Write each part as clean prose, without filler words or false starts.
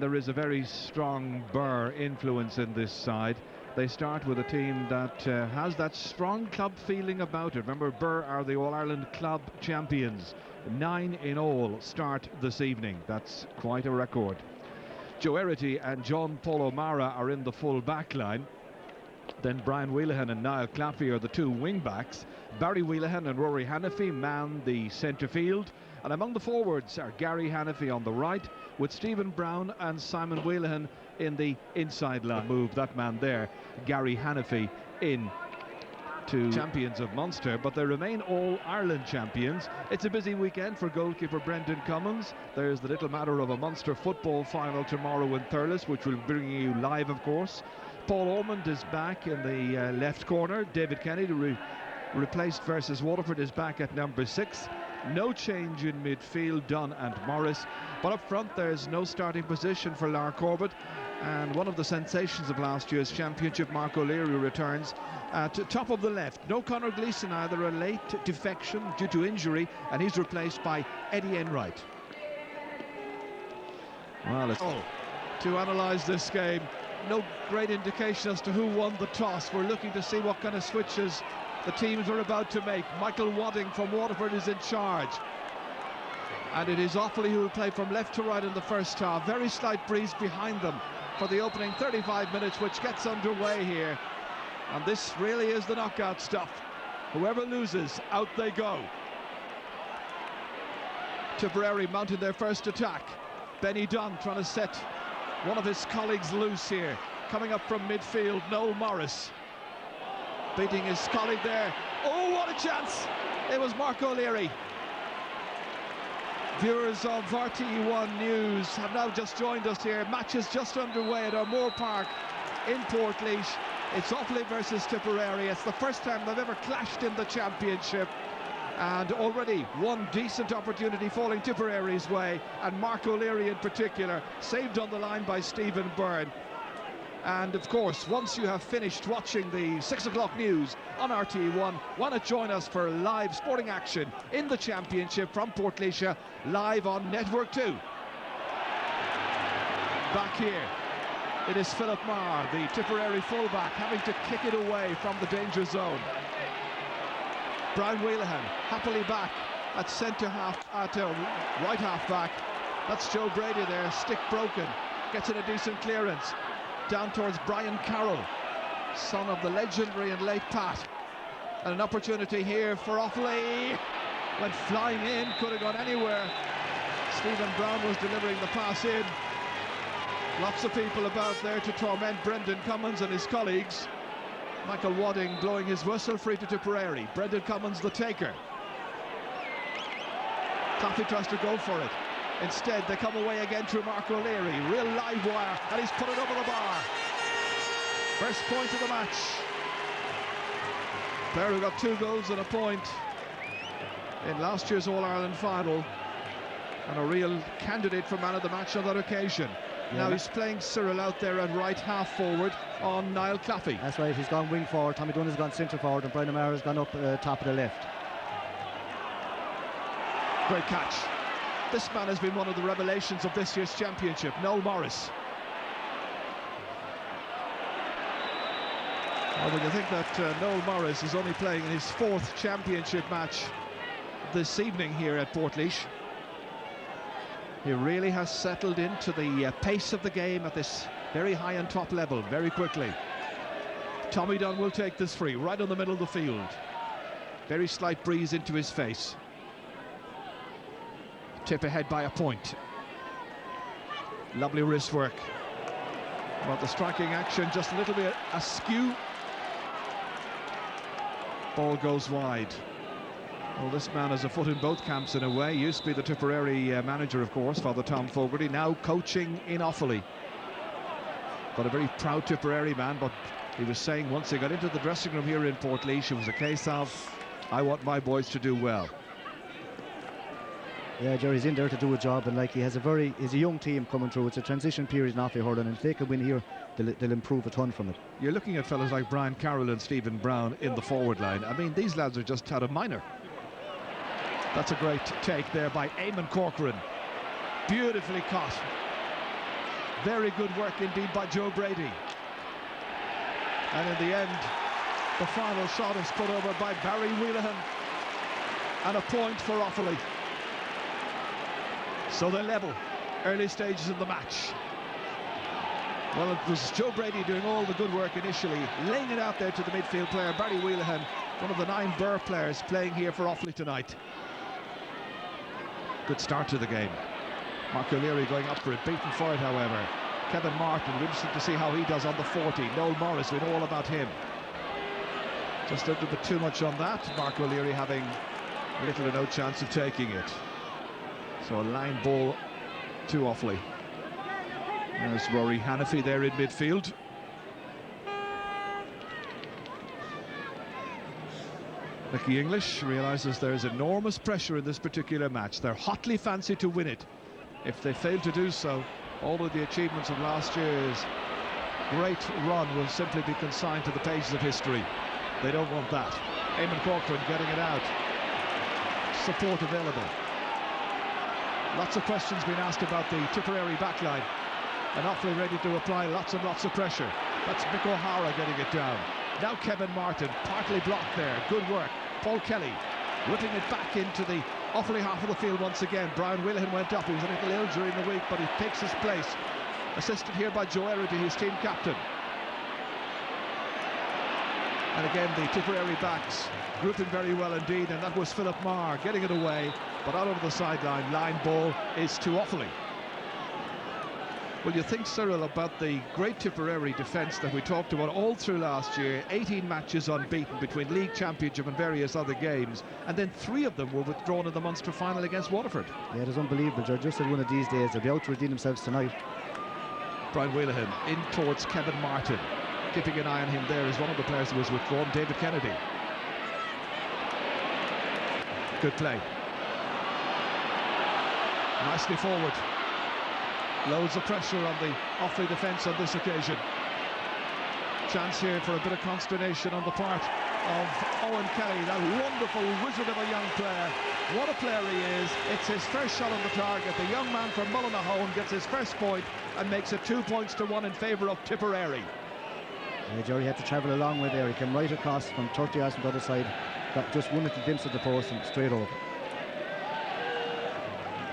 And there is a very strong Burr influence in this side. They start with a team that has that strong club feeling about it. Remember, Burr are the All-Ireland club champions. 9 in all start this evening. That's quite a record. Joe Erity and John Paul O'Mara are in the full back line. Then Brian Wheelahan and Niall Claffey are the two wing backs. Barry Wheelahan and Rory Hannafy man the centre field. And among the forwards are Gary Hannafy on the right, with Stephen Brown and Simon Wheelahan in the inside line. Move that man there, Gary Hannafy, in to champions of Munster, but they remain All-Ireland champions. It's a busy weekend for goalkeeper Brendan Cummins. There's the little matter of a Munster football final tomorrow in Thurles, which will bring you live, of course. Paul Ormond is back in the left corner. David Kennedy, replaced versus Waterford, is back at number 6. No change in midfield, Dunn and Morris. But up front, there's no starting position for Lar Corbett. And one of the sensations of last year's championship, Mark O'Leary, returns at top of the left. No Conor Gleeson either, a late defection due to injury, and he's replaced by Eddie Enright. Well, it's to analyse this game. No great indication as to who won the toss. We're looking to see what kind of switches the teams are about to make. Michael Wadding from Waterford is in charge. And it is Offaly who will play from left to right in the first half. Very slight breeze behind them for the opening 35 minutes, which gets underway here. And this really is the knockout stuff. Whoever loses, out they go. Tipperary mounted their first attack. Benny Dunn trying to set one of his colleagues loose here. Coming up from midfield, Noel Morris. Beating his colleague there. Oh, what a chance! It was Mark O'Leary. Viewers of RTE1 News have now just joined us here. Match is just underway at O'Moore Park in Portlaoise. It's Offaly versus Tipperary. It's the first time they've ever clashed in the championship. And already one decent opportunity falling Tipperary's way, and Mark O'Leary in particular, saved on the line by Stephen Byrne. And of course, once you have finished watching the 6 o'clock news on RTE1, why not join us for live sporting action in the championship from Portlaoise, live on Network 2. Back here, it is Philip Marr, the Tipperary fullback, having to kick it away from the danger zone. Brian Wheelahan happily back at centre half, at right half back. That's Joe Brady there, stick broken, gets in a decent clearance. Down towards Brian Carroll, son of the legendary and late Pat. And an opportunity here for Offaly. Went flying in, could have gone anywhere. Stephen Brown was delivering the pass in. Lots of people about there to torment Brendan Cummins and his colleagues. Michael Wadding blowing his whistle, free to Tipperary. Brendan Cummins the taker. Claffey tries to go for it. Instead, they come away again to Mark O'Leary. Real live wire, and he's put it over the bar. First point of the match. Player who got 2 goals and a point in last year's All-Ireland final, and a real candidate for man of the match on that occasion. Yeah. Now he's playing Cyril out there at right half forward on Niall Claffey. That's right, he's gone wing forward, Tommy Dunn has gone centre forward, and Brian O'Mara has gone up top of the left. Great catch. This man has been one of the revelations of this year's championship, Noel Morris. Well, when you think that Noel Morris is only playing in his 4th championship match this evening here at Portlaoise, he really has settled into the pace of the game at this very high and top level very quickly. Tommy Dunn will take this free, right on the middle of the field. Very slight breeze into his face. Tip ahead by a point. Lovely wrist work. But the striking action just a little bit askew. Ball goes wide. Well, this man has a foot in both camps in a way. Used to be the Tipperary manager, of course, Father Tom Fogarty, now coaching in Offaly. But a very proud Tipperary man, but he was saying once he got into the dressing room here in Portlaoise, it was a case of, I want my boys to do well. Yeah, Jerry's in there to do a job, and like he's a young team coming through. It's a transition period in Offaly hurling, and if they can win here, they'll improve a ton from it. You're looking at fellas like Brian Carroll and Stephen Brown in the forward line. I mean, these lads are just had a minor. That's a great take there by Eamon Corcoran. Beautifully caught. Very good work indeed by Joe Brady. And in the end, the final shot is put over by Barry Wheelahan. And a point for Offaly. So they're level, early stages of the match. Well, it was Joe Brady doing all the good work initially, laying it out there to the midfield player, Barry Wheelahan, one of the 9 Burr players playing here for Offaly tonight. Good start to the game. Mark O'Leary going up for it, beaten for it, however. Kevin Martin, we're interested to see how he does on the 40. Noel Morris, we know all about him. Just a little bit too much on that. Mark O'Leary having little or no chance of taking it. So a line ball to Offaly. There's Rory Hannafy there in midfield. Mickey English realises there's enormous pressure in this particular match. They're hotly fancy to win it. If they fail to do so, all of the achievements of last year's great run will simply be consigned to the pages of history. They don't want that. Eamon Corcoran getting it out. Support available. Lots of questions being asked about the Tipperary backline, and Offaly ready to apply lots and lots of pressure. That's Mick O'Hara getting it down. Now Kevin Martin, partly blocked there. Good work. Paul Kelly whipping it back into the Offaly half of the field once again. Brian Wheelahan went up. He was a little ill during the week, but he takes his place. Assisted here by Joe Erity, his team captain. And again, the Tipperary backs grouping very well indeed, and that was Philip Marr getting it away, but out over the sideline. Line ball is to Offaly. Well, you think, Cyril, about the great Tipperary defence that we talked about all through last year. 18 matches unbeaten between League Championship and various other games, and then 3 of them were withdrawn in the Munster final against Waterford. Yeah, it is unbelievable. They're just at one of these days. They'll be out to redeem themselves tonight. Brian Wheelahan in towards Kevin Martin. Keeping an eye on him there is one of the players who was withdrawn, David Kennedy. Good play. Nicely forward. Loads of pressure on the Offaly defence on this occasion. Chance here for a bit of consternation on the part of Owen Kelly, that wonderful wizard of a young player. What a player he is. It's his first shot on the target. The young man from Mullinahone gets his first point and makes it 2 points to 1 in favour of Tipperary. Yeah, Jerry had to travel a long way there. He came right across from 30 yards from the other side. Got just one little glimpse of the post and straight over.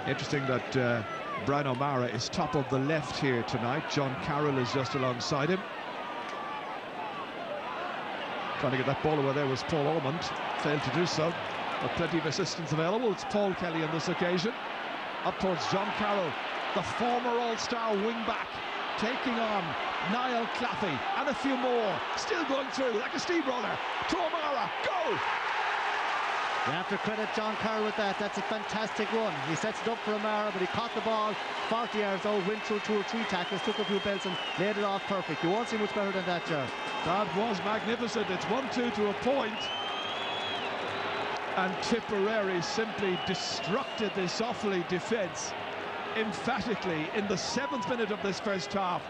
Interesting that Brian O'Mara is top of the left here tonight. John Carroll is just alongside him. Trying to get that ball away there was Paul Ormond. Failed to do so, but plenty of assistance available. It's Paul Kelly on this occasion. Up towards John Carroll, the former All-Star wing-back, taking on Niall Claffey and a few more. Still going through like a steamroller. To O'Mara, go! You have to credit John Carroll with that. That's a fantastic run. He sets it up for O'Mara, but he caught the ball 40 yards out, went through 2 or 3 tackles, took a few belts and laid it off perfect. You won't see much better than that, Ger. That was magnificent. It's 1-2 to a point. And Tipperary simply destructed this Offaly defence emphatically in the 7th minute of this first half.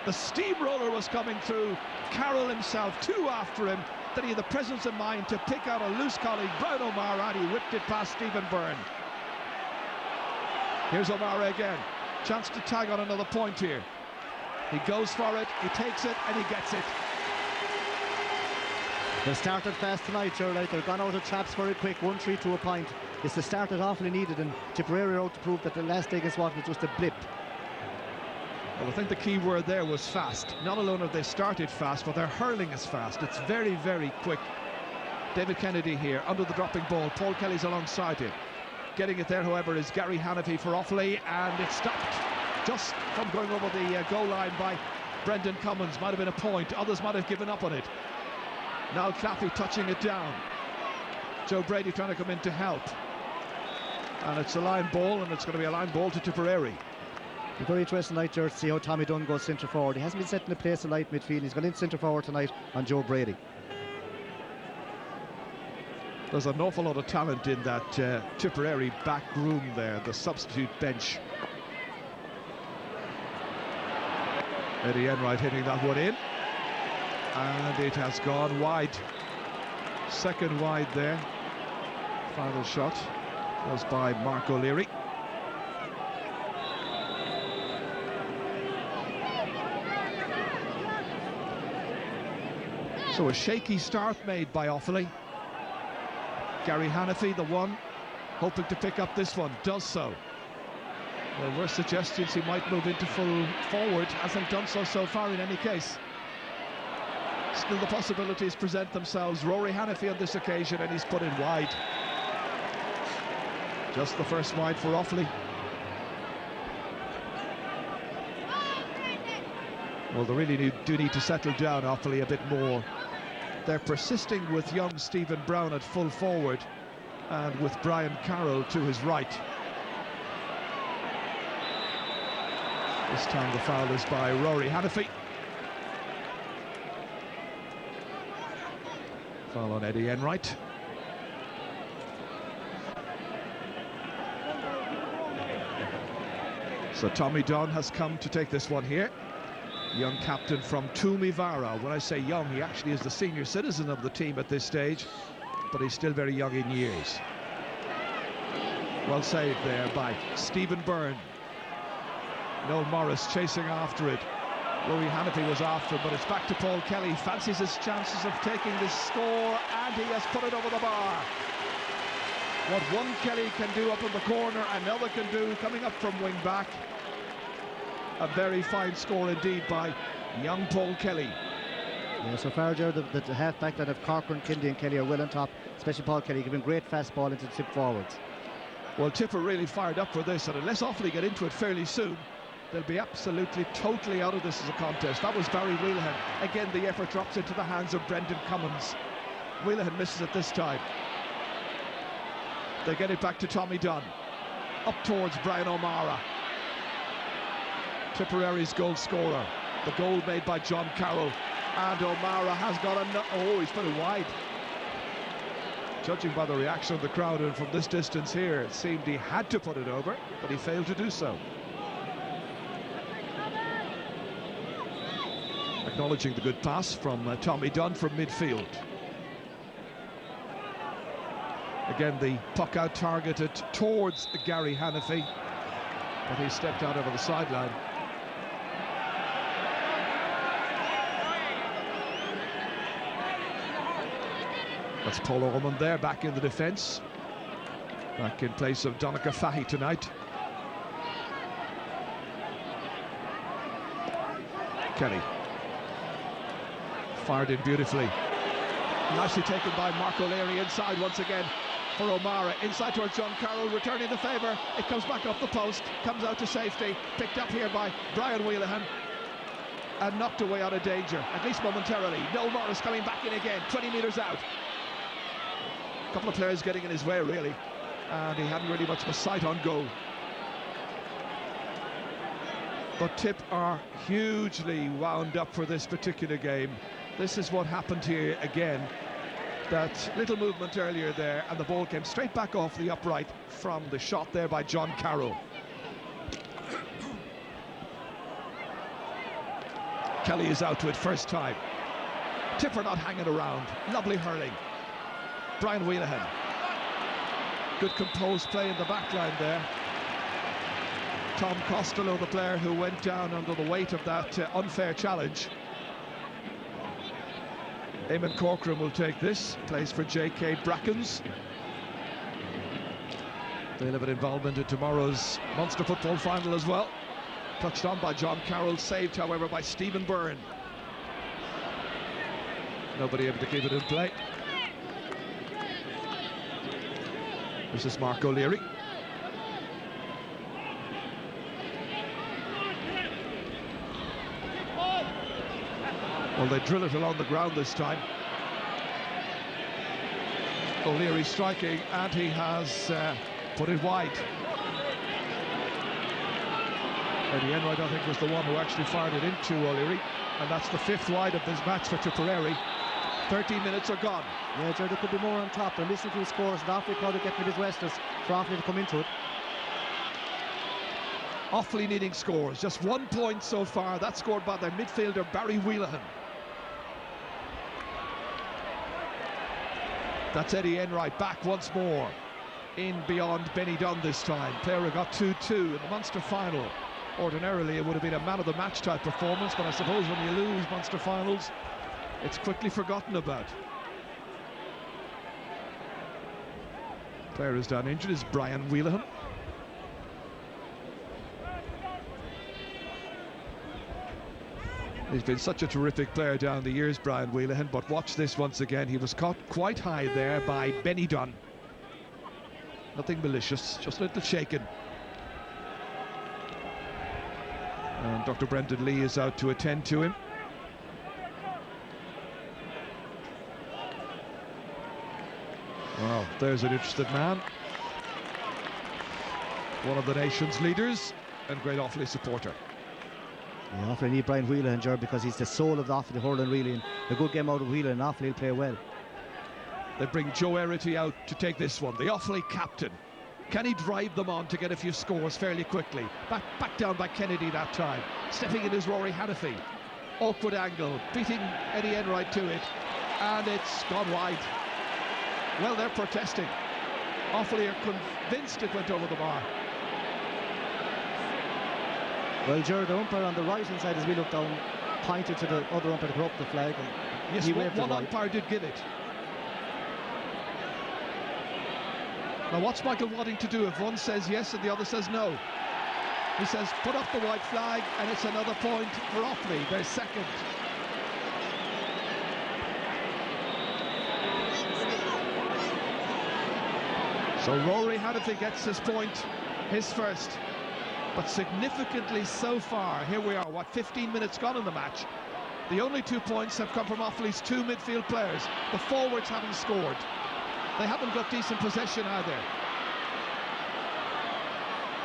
The steamroller was coming through. Carroll himself, 2 after him. That he had the presence of mind to pick out a loose colleague, Brian O'Mara, and he whipped it past Stephen Byrne. Here's O'Mara again. Chance to tag on another point here. He goes for it, he takes it, and he gets it. They started fast tonight, Shirley. They've gone out of traps very quick, 1-3 to a point. It's the start that Offaly needed, and Tipperary are out to prove that the last day against Waterford was just a blip. Well, I think the key word there was fast. Not alone have they started fast, but their hurling is fast. It's very, very quick. David Kennedy here, under the dropping ball. Paul Kelly's alongside him. Getting it there, however, is Gary Hannafy for Offaly, and it's stopped just from going over the goal line by Brendan Cummins. Might have been a point. Others might have given up on it. Now Claffey touching it down. Joe Brady trying to come in to help. And it's a line ball, and it's going to be a line ball to Tipperary. It's very interesting tonight, George, to see how Tommy Dunn goes centre forward. He hasn't been set in a place of light midfield. He's gone in centre forward tonight on Joe Brady. There's an awful lot of talent in that Tipperary back room there, the substitute bench. Eddie Enright hitting that one in. And it has gone wide. Second wide there. Final shot was by Mark O'Leary. So a shaky start made by Offaly. Gary Hannafy, the one, hoping to pick up this one, does so. There were suggestions he might move into full forward, hasn't done so far in any case. Still the possibilities present themselves. Rory Hannafy on this occasion, and he's put it wide. Just the first wide for Offaly. Well, they really do need to settle down, Offaly, a bit more. They're persisting with young Stephen Brown at full forward and with Brian Carroll to his right. This time the foul is by Rory Hannafy. Foul on Eddie Enright. So Tommy Dunn has come to take this one here. Young captain from Tumivara. When I say young, he actually is the senior citizen of the team at this stage, but he's still very young in years. Well saved there by Stephen Byrne. Noel Morris chasing after it. Rory Hannafy was after him, but it's back to Paul Kelly. Fancies his chances of taking this score, and he has put it over the bar. What one Kelly can do up in the corner, another can do coming up from wing back. A very fine score indeed by young Paul Kelly. Yeah, so far, Gerard, the half-back line of Corcoran, Kennedy and Kelly are well on top, especially Paul Kelly, giving great fast ball into the tip forwards. Well, Tipper really fired up for this, and unless Offaly get into it fairly soon, they'll be absolutely, totally out of this as a contest. That was Barry Wheelahan. Again, the effort drops into the hands of Brendan Cummins. Wheelahan misses it this time. They get it back to Tommy Dunn. Up towards Brian O'Mara. Tipperary's goal scorer. The goal made by John Carroll. And O'Mara has got oh, he's put it wide. Judging by the reaction of the crowd and from this distance here, it seemed he had to put it over, but he failed to do so. Acknowledging the good pass from Tommy Dunn from midfield. Again, the puck out targeted towards Gary Hannafy, but he stepped out over the sideline. That's Paul Ormond there, back in the defence. Back in place of Donica Fahy tonight. Kelly. Fired in beautifully. Nicely taken by Mark O'Leary inside once again for O'Mara. Inside towards John Carroll, returning the favour. It comes back off the post, comes out to safety. Picked up here by Brian Wheelahan. And knocked away out of danger, at least momentarily. Noel Morris coming back in again, 20 metres out. A couple of players getting in his way, really. And he hadn't really much of a sight on goal. But Tip are hugely wound up for this particular game. This is what happened here again. That little movement earlier there, and the ball came straight back off the upright from the shot there by John Carroll. Kelly is out to it first time. Tipper not hanging around. Lovely hurling. Brian Wheelahan. Good composed play in the back line there. Tom Costello, the player who went down under the weight of that unfair challenge. Eamon Corcoran will take this, plays for J.K. Brackens. They'll have an involvement in tomorrow's Munster football final as well. Touched on by John Carroll, saved however by Stephen Byrne. Nobody able to keep it in play. This is Mark O'Leary. Well, they drill it along the ground this time. O'Leary striking, and he has put it wide. Eddie Enright, I think, was the one who actually fired it into O'Leary, and that's the 5th wide of this match for Tipperary. 13 minutes are gone. Yeah, Jerry, there could be more on top. They're listening to the scores, and Offaly probably getting a bit restless for Offaly to come into it. Offaly needing scores, just 1 point so far. That's scored by their midfielder Barry Wheelahan. That's Eddie Enright back once more in beyond Benny Dunn this time. Player who got 2-2 in the Munster final. Ordinarily it would have been a man of the match type performance, but I suppose when you lose Munster finals it's quickly forgotten about. Player is down injured is Brian Wheelahan. He's been such a terrific player down the years, Brian Wheelahan, but watch this once again. He was caught quite high there by Benny Dunn. Nothing malicious, just a little shaken. And Dr. Brendan Lee is out to attend to him. Well, there's an interested man. One of the nation's leaders and great Offaly supporter. Yeah, Offaly need Brian Wheelahan, Ger, because he's the soul of the Offaly hurling, really. And a good game out of Wheelahan, and Offaly will play well. They bring Joe Erity out to take this one, the Offaly captain. Can he drive them on to get a few scores fairly quickly? Back down by Kennedy that time. Stepping in is Rory Hannafy. Awkward angle, beating Eddie Enright to it, and it's gone wide. Well, they're protesting. Offaly are convinced it went over the bar. Well, Ger, the umpire on the right-hand side, as we look down, pointed to the other umpire to put up the flag. And yes, one umpire did give it. Now what's Michael wanting to do if one says yes and the other says no? He says put up the white flag, and it's another point for Offaly. They're second. So Rory Hannafy gets his point, his first, but significantly so far. Here we are, 15 minutes gone in the match. The only 2 points have come from Offaly's 2 midfield players. The forwards haven't scored. They haven't got decent possession either.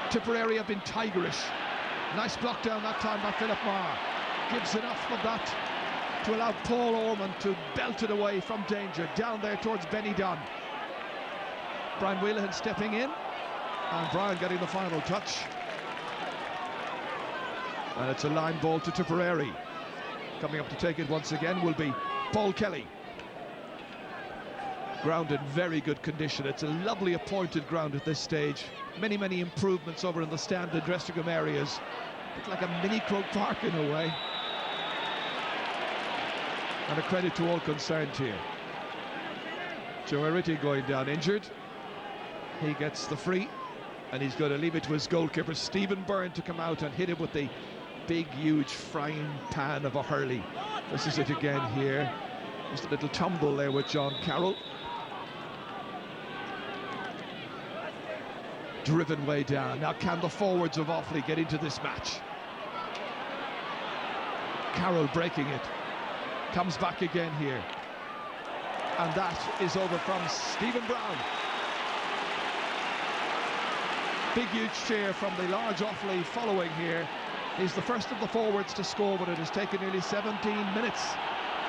Tipperary have been tigerish. Nice block down that time by Philip Marr. Gives enough of that to allow Paul Orman to belt it away from danger. Down there towards Benny Dunn. Brian Wheelahan stepping in, and Brian getting the final touch. And it's a line ball to Tipperary. Coming up to take it once again will be Paul Kelly. Ground in very good condition. It's a lovely appointed ground at this stage. Many improvements over in the stand and dressing room areas. Look like a mini Croke Park in a way. And a credit to all concerned here. Joe Erity going down injured. He gets the free, and he's going to leave it to his goalkeeper Stephen Byrne to come out and hit him with the big huge frying pan of a hurley. This is it again here. Just a little tumble there with John Carroll. Driven way down. Now can the forwards of Offaly get into this match? Carroll breaking it. Comes back again here. And that is over from Stephen Brown. Big huge cheer from the large Offaly following here. He's the first of the forwards to score, but it has taken nearly 17 minutes.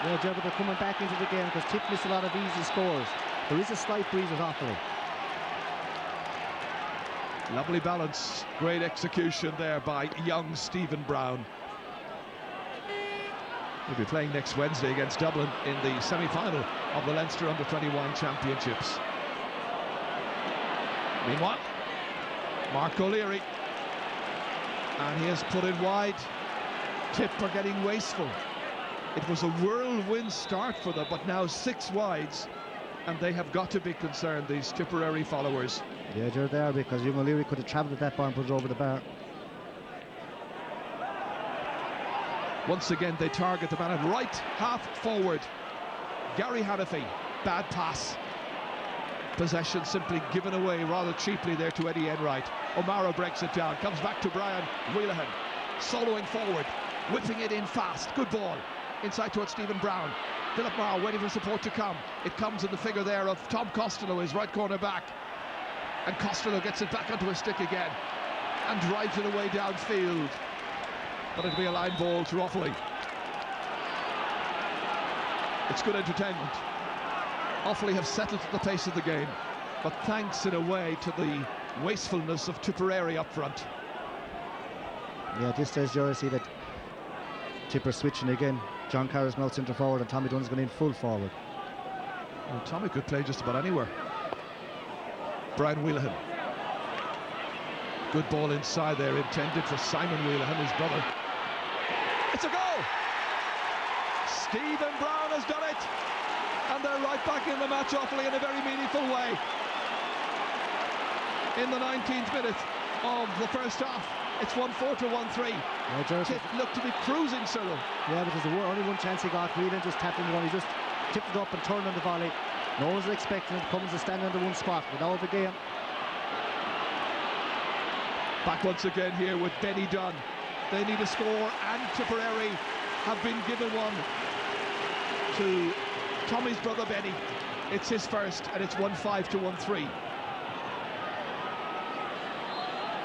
Yeah, Joe, but they're coming back into the game because Tip missed a lot of easy scores. There is a slight breeze with Offaly. Lovely balance, great execution there by young Stephen Brown. He'll be playing next Wednesday against Dublin in the semi-final of the Leinster Under-21 Championships. Meanwhile, Mark O'Leary, and he has put it wide. Tip are getting wasteful. It was a whirlwind start for them, but now 6 wides, and they have got to be concerned, these Tipperary followers. Yeah, they're there because young O'Leary could have travelled at that bar and put it over the bar. Once again, they target the man at right half forward. Gary Hannafy, bad pass. Possession simply given away rather cheaply there to Eddie Enright. O'Mara breaks it down, comes back to Brian Wheelahan, soloing forward, whipping it in fast. Good ball inside towards Stephen Brown. Philip Marr waiting for support to come. It comes in the figure there of Tom Costello, his right corner back. And Costello gets it back onto his stick again and drives it away downfield. But it'll be a line ball to Offaly. It's good entertainment. Offaly have settled to the pace of the game, but thanks in a way to the wastefulness of Tipperary up front. Yeah, this says Joe, see that Tipper switching again. John Carroll's now centre forward and Tommy Dunn's going in full forward. Well, Tommy could play just about anywhere. Brian Wheelahan. Good ball inside there, intended for Simon Wheelahan, his brother. It's a goal! Stephen Brown has done it, and they're right back in the match, Offaly, in a very meaningful way. In the 19th minute of the first half, it's 1-4 to 1-3. Tip looked to be cruising, Cyril. Yeah, but there's only one chance he got. Whelan just tapped in the one. He just tipped it up and turned on the volley. No one's expecting it. Cummins to stand under one spot. But now the game. Back once again here with Benny Dunn. They need a score, and Tipperary have been given one to Tommy's brother Benny. It's his first, and it's 1-5 to 1-3.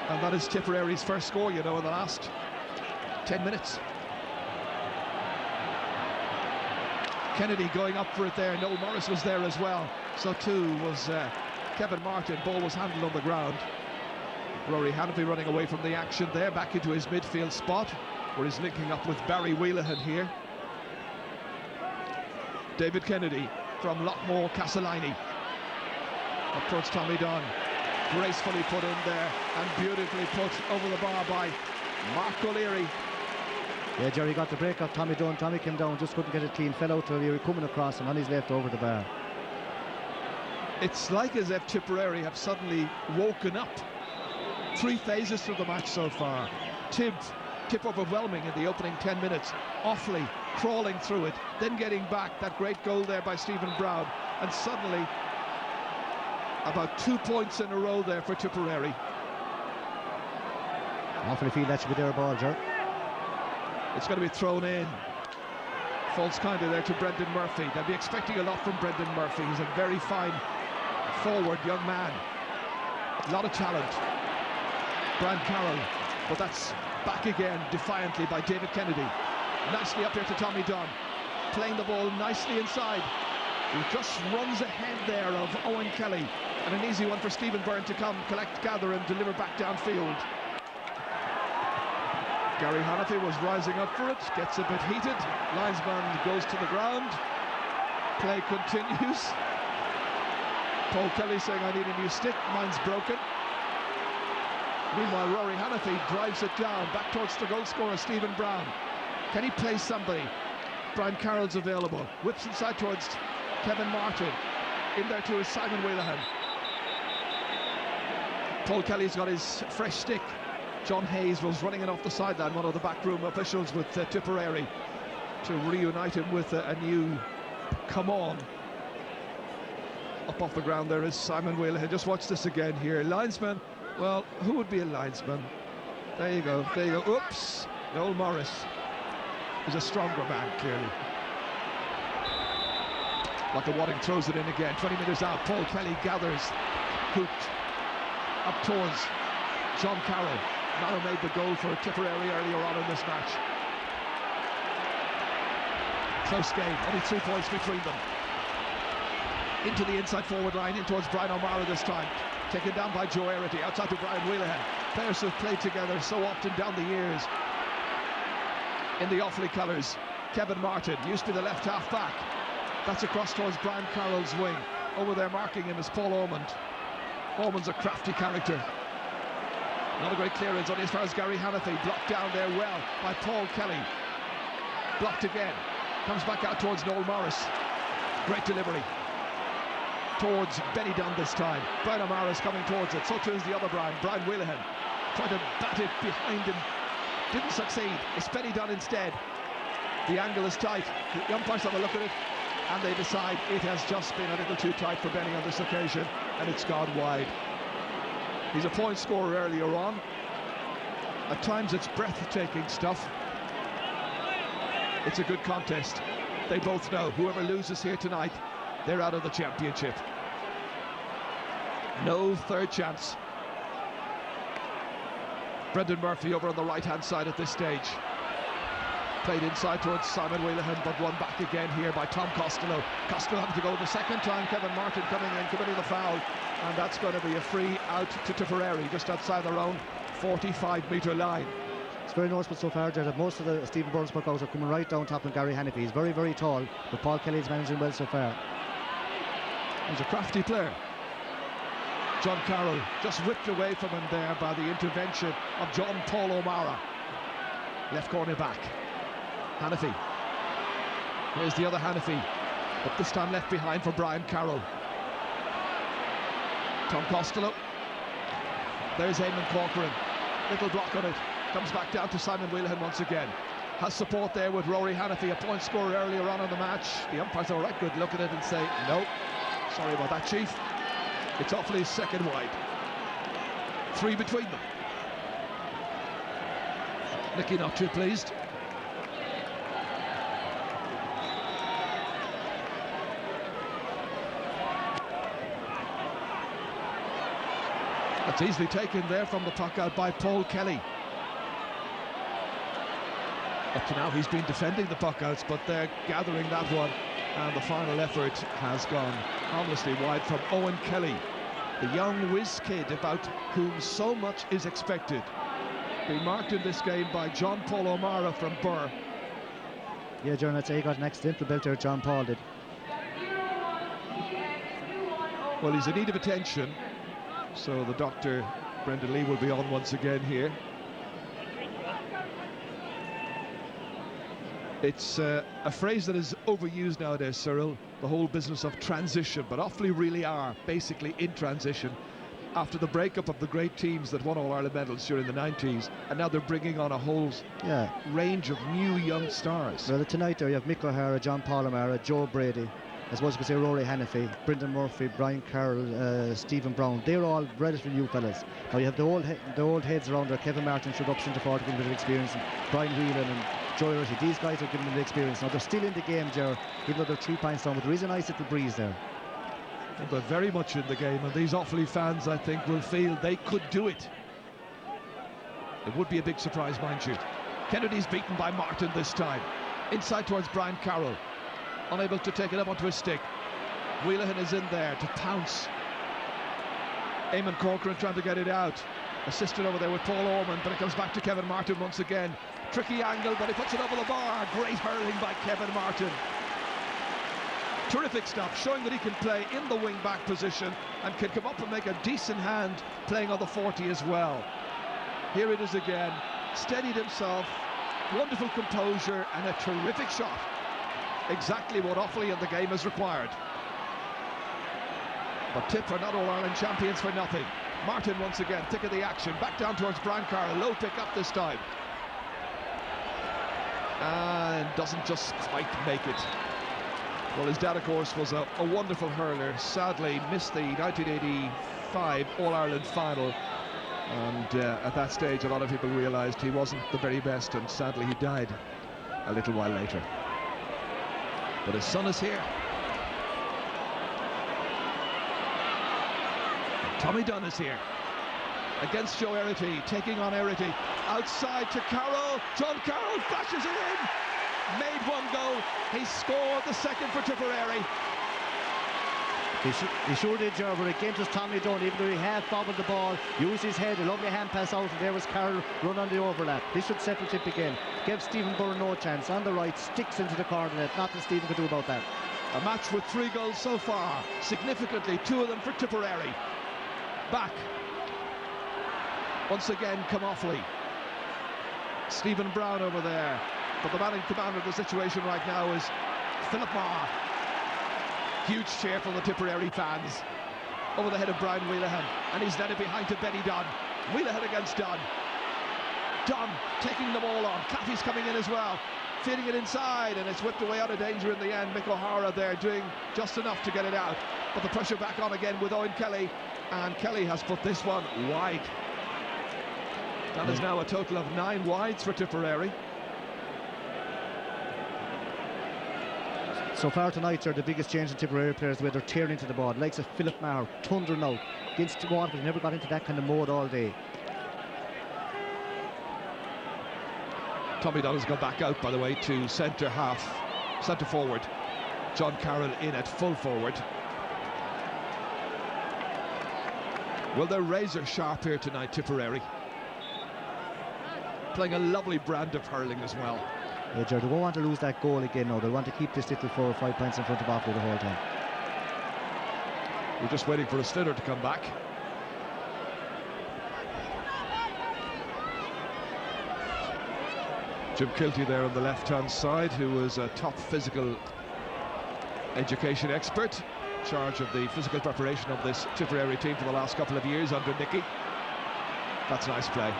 And that is Tipperary's first score, you know, in the last 10 minutes. Kennedy going up for it there. Noel Morris was there as well. So too was Kevin Martin. Ball was handled on the ground. Rory Hannafy running away from the action there, back into his midfield spot, where he's linking up with Barry Wheelahan here. David Kennedy from Lockmore Castellini. Up towards Tommy Dunn. Gracefully put in there and beautifully put over the bar by Mark O'Leary. Yeah, Jerry got the break off Tommy Dunn. Tommy came down, just couldn't get it clean, fell out to O'Leary, coming across and on his left over the bar. It's like as if Tipperary have suddenly woken up. 3 phases through the match so far. Tip overwhelming in the opening 10 minutes. Offaly crawling through it, then getting back. That great goal there by Stephen Brown, and suddenly about 2 points in a row there for Tipperary. Offaly feel that should be their ball, Ger. It's going to be thrown in. Falls kindly there to Brendan Murphy. They'll be expecting a lot from Brendan Murphy. He's a very fine forward young man. A lot of talent. Brian Carroll, but that's back again defiantly by David Kennedy. Nicely up here to Tommy Dunn, playing the ball nicely inside. He just runs ahead there of Owen Kelly, and an easy one for Stephen Byrne to come, collect, gather and deliver back downfield. Gary Hannafy was rising up for it, gets a bit heated. Linesman goes to the ground. Play continues. Paul Kelly saying, I need a new stick, mine's broken. Meanwhile, Rory Hannafy drives it down, back towards the goal scorer, Stephen Brown. Can he play somebody? Brian Carroll's available. Whips inside towards Kevin Martin. In there too is Simon Wheelahan. Paul Kelly's got his fresh stick. John Hayes was running it off the sideline, one of the backroom officials with Tipperary, to reunite him with a new come on. Up off the ground there is Simon Wheelahan. Just watch this again here. Linesman. Well, who would be a linesman? There you go, there you go. Oops! Noel Morris is a stronger man, clearly. Michael Wadding throws it in again. 20 metres out. Paul Kelly gathers. Hooped up towards John Carroll. Mallow made the goal for Tipperary earlier on in this match. Close game, only 3 points between them. Into the inside forward line, in towards Brian O'Mara this time. Taken down by Joe Erity, outside to Brian Wheelahan. Players who've played together so often down the years. In the Offaly colours, Kevin Martin, used to be the left half back. That's across towards Brian Carroll's wing. Over there marking him is Paul Ormond. Ormond's a crafty character. Not a great clearance, only as far as Gary Hannafy. Blocked down there well by Paul Kelly. Blocked again. Comes back out towards Noel Morris. Great delivery. Towards Benny Dunn this time. Brian O'Mara's coming towards it. So too is the other Brian Wheelahan. Tried to bat it behind him. Didn't succeed. It's Benny Dunn instead. The angle is tight. The umpires have a look at it, and they decide it has just been a little too tight for Benny on this occasion, and it's gone wide. He's a point scorer earlier on. At times it's breathtaking stuff. It's a good contest. They both know whoever loses here tonight, they're out of the championship. No third chance. Brendan Murphy over on the right-hand side at this stage. Played inside towards Simon Wheelahan, but won back again here by Tom Costello. Costello having to go the second time. Kevin Martin coming in, committing the foul. And that's going to be a free out to Tipperary, just outside their own 45-metre line. It's very noticeable so far, Ger, that most of the Stephen Burns workouts are coming right down top of Gary Hannafy. He's very, very tall, but Paul Kelly's managing well so far. He's a crafty player. John Carroll just whipped away from him there by the intervention of John Paul O'Mara. Left corner back. Hannafy. Here's the other Hannafy, but this time left behind for Brian Carroll. Tom Costello. There's Eamon Corcoran. Little block on it. Comes back down to Simon Wheelahan once again. Has support there with Rory Hannafy, a point scorer earlier on in the match. The umpires are right good look at it and say, no, sorry about that, Chief. It's Offaly's second wide. 3 between them. Nicky not too pleased. That's easily taken there from the puck out by Paul Kelly. Up to now he's been defending the puck outs, but they're gathering that one, and the final effort has gone harmlessly wide from Owen Kelly, the young whiz kid about whom so much is expected. Being marked in this game by John Paul O'Mara from Burr. Yeah, John, I'd say he got an accidental belter, John Paul did. Well, he's in need of attention, so the doctor, Brendan Lee, will be on once again here. It's a phrase that is overused nowadays, Cyril, the whole business of transition, but Offaly really are basically in transition after the breakup of the great teams that won All-Ireland medals during the 90s, and now they're bringing on a whole range of new young stars. Well, tonight there you have Mick O'Hara, John Paul O'Mara, Joe Brady, as well as you can say Rory Hannafy, Brendan Murphy, Brian Carroll, Stephen Brown. They're all relatively new fellas. Now you have the old heads around there. Kevin Martin should up centre forward to give a bit of experience, and Brian Whelan and Joy Ritchie. These guys are giving them the experience. Now they're still in the game, Ger, even though they're 3 points down, but there is a nice little breeze there. They're very much in the game, and these Offaly fans, I think, will feel they could do it. It would be a big surprise, mind you. Kennedy's beaten by Martin this time. Inside towards Brian Carroll. Unable to take it up onto his stick. Wheelahan is in there to pounce. Eamon Corcoran trying to get it out. Assisted over there with Paul Orman, but it comes back to Kevin Martin once again. Tricky angle, but he puts it over the bar. Great hurling by Kevin Martin. Terrific stuff, showing that he can play in the wing-back position and can come up and make a decent hand playing on the 40 as well. Here it is again. Steadied himself. Wonderful composure and a terrific shot. Exactly what Offaly in the game has required. But Tip are not All-Ireland champions for nothing. Martin once again, thick of the action, back down towards Brian Carroll, low pick up this time. And doesn't just quite make it. Well, his dad, of course, was a wonderful hurler. Sadly, missed the 1985 All-Ireland final. And at that stage, a lot of people realised he wasn't the very best, and sadly he died a little while later. But his son is here. Tommy Dunn is here against Joe Erity, taking on Erity. Outside to Carroll. John Carroll flashes it in. Made one goal. He scored the second for Tipperary. He sure did, Ger, but again just Tommy Dunn, even though he had bobbled the ball, used his head, a lovely hand pass out, and there was Carroll run on the overlap. This should settle Tip again. Gave Stephen Burr no chance. On the right, sticks into the corner net. Nothing Stephen could do about that. A match with 3 goals so far. Significantly, 2 of them for Tipperary. Back. Once again, come Offaly. Stephen Brown over there. But the man in command of the situation right now is Philip Marr. Huge cheer from the Tipperary fans. Over the head of Brian Wheelahan. And he's led it behind to Benny Dunn. Wheelahan against Dunn. Dunn taking the ball on. Caffey's coming in as well. Feeding it inside, and it's whipped away out of danger in the end. Mick O'Hara there doing just enough to get it out. But the pressure back on again with Owen Kelly. And Kelly has put this one wide. That is now a total of 9 wides for Tipperary. So far tonight, sir, the biggest change in Tipperary players, the way they're tearing into the ball. Likes of Philip Maher, thundering out against Waterford. He never got into that kind of mode all day. Tommy Dunn has gone back out, by the way, to centre forward. John Carroll in at full forward. Well, they're razor sharp here tonight, Tipperary. Playing a lovely brand of hurling as well. Yeah, Ger, they won't want to lose that goal again now. They want to keep this little 4 or 5 points in front of Offaly the whole time. We're just waiting for a sliotar to come back. Jim Kilty there on the left-hand side, who was a top physical education expert, in charge of the physical preparation of this Tipperary team for the last couple of years under Nicky. That's nice play.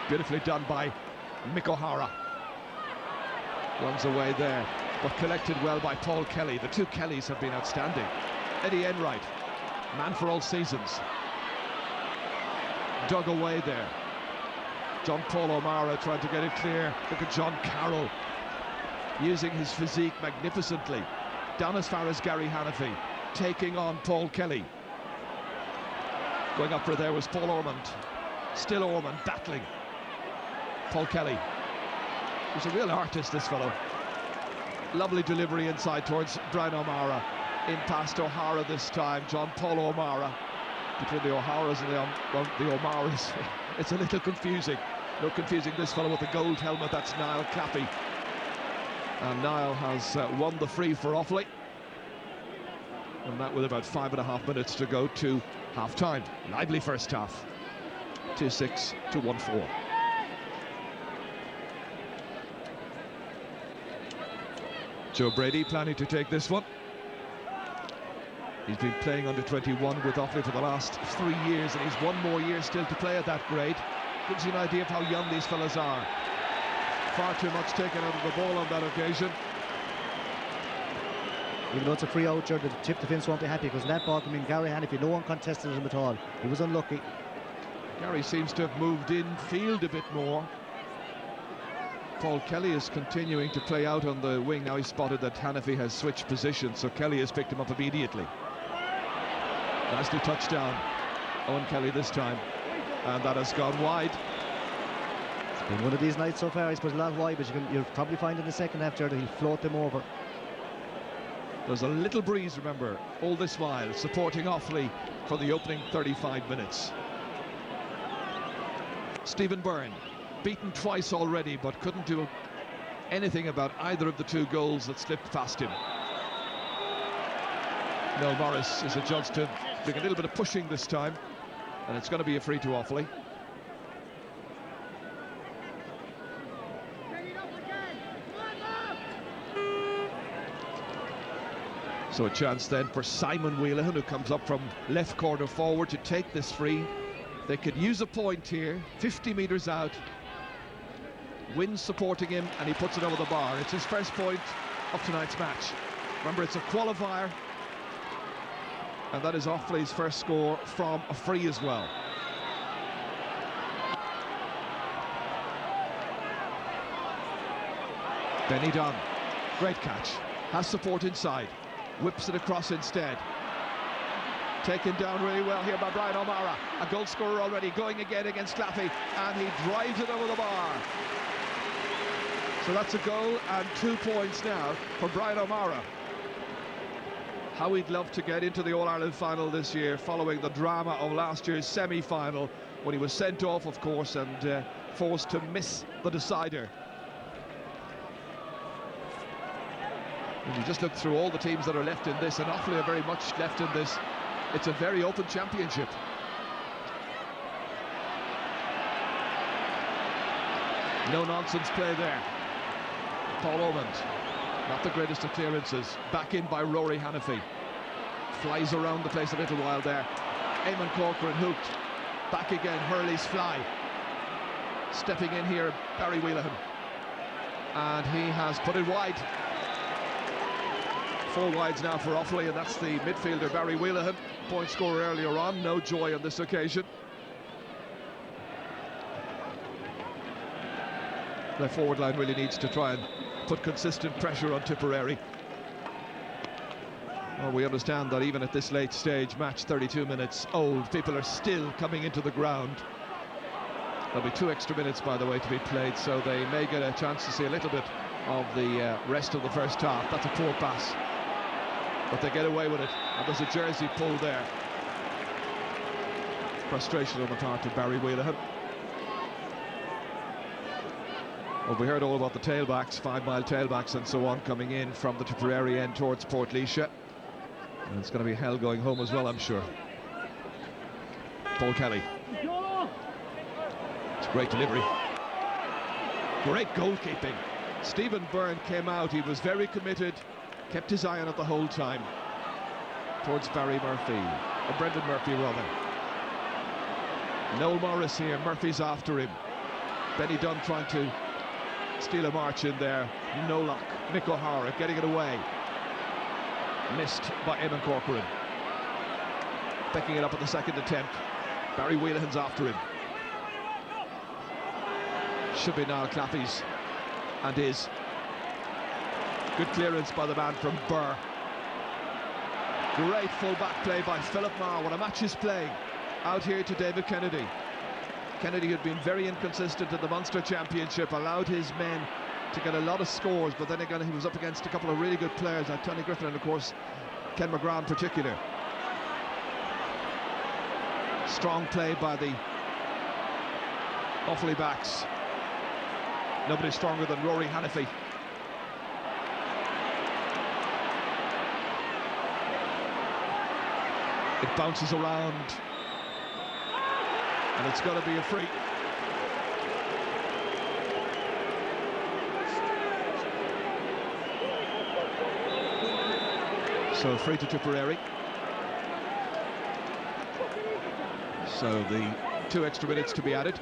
Beautifully done by Mick O'Hara. Runs away there, but collected well by Paul Kelly. The two Kellys have been outstanding. Eddie Enright, man for all seasons, dug away there. John Paul O'Mara trying to get it clear. Look at John Carroll using his physique magnificently. Down as far as Gary Hannafy, taking on Paul Kelly. Going up for there was Paul Ormond. Still Ormond battling. Paul Kelly. He's a real artist, this fellow. Lovely delivery inside towards Brian O'Mara. In past O'Hara this time, John Paul O'Mara. Between the O'Haras and the O'Maras, it's a little confusing. No confusing this fellow with the gold helmet, that's Niall Clappy. And Niall has won the free for Offaly. And that with about 5.5 minutes to go to half-time. Lively first half. 2-6 to 1-4. Joe Brady planning to take this one. He's been playing under 21 with Offaly for the last 3 years, and he's one more year still to play at that grade. Gives you an idea of how young these fellas are. Far too much taken out of the ball on that occasion. Even though it's a free out, the tip defence won't be happy, because that ball came in. Gary Hannafy, no one contested him at all. He was unlucky. Gary seems to have moved in field a bit more. Paul Kelly is continuing to play out on the wing. Now he's spotted that Hannafy has switched positions, so Kelly has picked him up immediately. Nicely touched down. Owen Kelly this time, and that has gone wide. It's been one of these nights so far. He's put a lot wide, but you'll probably find in the second half, Jared, he'll float them over. There's a little breeze, remember, all this while, supporting Offaly for the opening 35 minutes. Stephen Byrne, beaten twice already, but couldn't do anything about either of the two goals that slipped past him. Noel Morris is adjudged to doing a little bit of pushing this time, and it's going to be a free to Offaly. So a chance then for Simon Wheelahan, who comes up from left corner forward to take this free. They could use a point here, 50 metres out. Wins supporting him, and he puts it over the bar. It's his first point of tonight's match. Remember, it's a qualifier, and that is Offaly's first score from a free as well. Benny Dunn, great catch, has support inside, whips it across instead. Taken down really well here by Brian O'Mara, a goal scorer already, going again against Claffey, and he drives it over the bar. So that's a goal and 2 points now for Brian O'Mara. How he'd love to get into the All-Ireland final this year, following the drama of last year's semi-final, when he was sent off, of course, and forced to miss the decider. And you just look through all the teams that are left in this, and Offaly are very much left in this. It's a very open championship. No nonsense play there. Paul Ormond, not the greatest of clearances. Back in by Rory Hannafy. Flies around the place a little while there. Eamon Corcoran hooked. Back again, Hurley's fly. Stepping in here, Barry Wheelahan. And he has put it wide. 4 wides now for Offaly, and that's the midfielder Barry Wheelahan, point scorer earlier on. No joy on this occasion. Their forward line really needs to try and put consistent pressure on Tipperary. Well, we understand that even at this late stage, match 32 minutes old, people are still coming into the ground. There'll be 2 extra minutes, by the way, to be played, so they may get a chance to see a little bit of the rest of the first half. That's a poor pass, but they get away with it, and there's a jersey pull there. Frustration on the part of Barry Wheelahan. Well, we heard all about the tailbacks, 5-mile tailbacks and so on, coming in from the Tipperary end towards Portlaoise. And it's going to be hell going home as well, I'm sure. Paul Kelly. It's a great delivery. Great goalkeeping. Stephen Byrne came out, he was very committed, kept his eye on it the whole time. Towards Barry Murphy, or Brendan Murphy rather. Noel Morris here, Murphy's after him. Benny Dunn trying to steal a march in there. No luck. Mick O'Hara getting it away. Missed by Eamon Corcoran. Picking it up at the second attempt. Barry Wheelahan's after him. Should be Niall Claffey's, and is. Good clearance by the man from Burr. Great full-back play by Philip Marr. What a match he's playing out here to David Kennedy. Kennedy had been very inconsistent in the Munster Championship, allowed his men to get a lot of scores, but then again he was up against a couple of really good players like Tony Griffin and of course Ken McGrath in particular. Strong play by the Offaly backs. Nobody stronger than Rory Hannafy. It bounces around, and it's got to be a free. So free to Tipperary. So the 2 extra minutes to be added.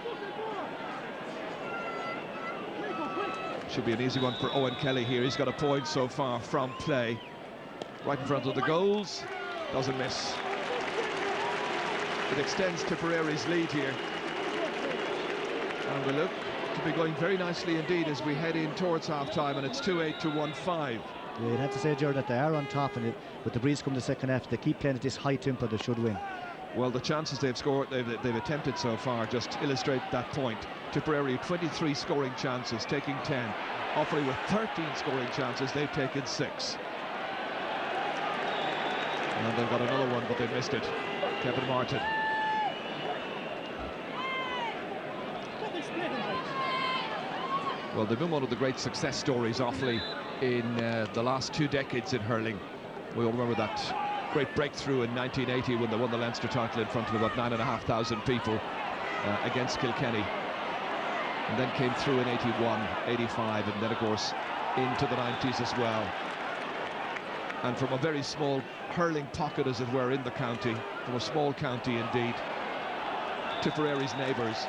Should be an easy one for Owen Kelly here. He's got a point so far from play. Right in front of the goals. Doesn't miss. It extends Tipperary's lead here. And we look to be going very nicely indeed as we head in towards half-time, and it's 2-8 to 1-5. Yeah, you'd have to say, Gerard, that they are on top, and with the breeze come the second half, they keep playing at this high tempo, they should win. Well, the chances they've scored, they've attempted so far just illustrate that point. Tipperary 23 scoring chances, taking 10. Offaly with 13 scoring chances, they've taken 6. And they've got another one, but they missed it. Kevin Martin. Well, they've been one of the great success stories, Offaly, in the last 2 decades in hurling. We all remember that great breakthrough in 1980 when they won the Leinster title in front of about 9,500 people against Kilkenny. And then came through in 81, 85, and then, of course, into the 90s as well. And from a very small hurling pocket, as it were, in the county, from a small county indeed, Tipperary's neighbours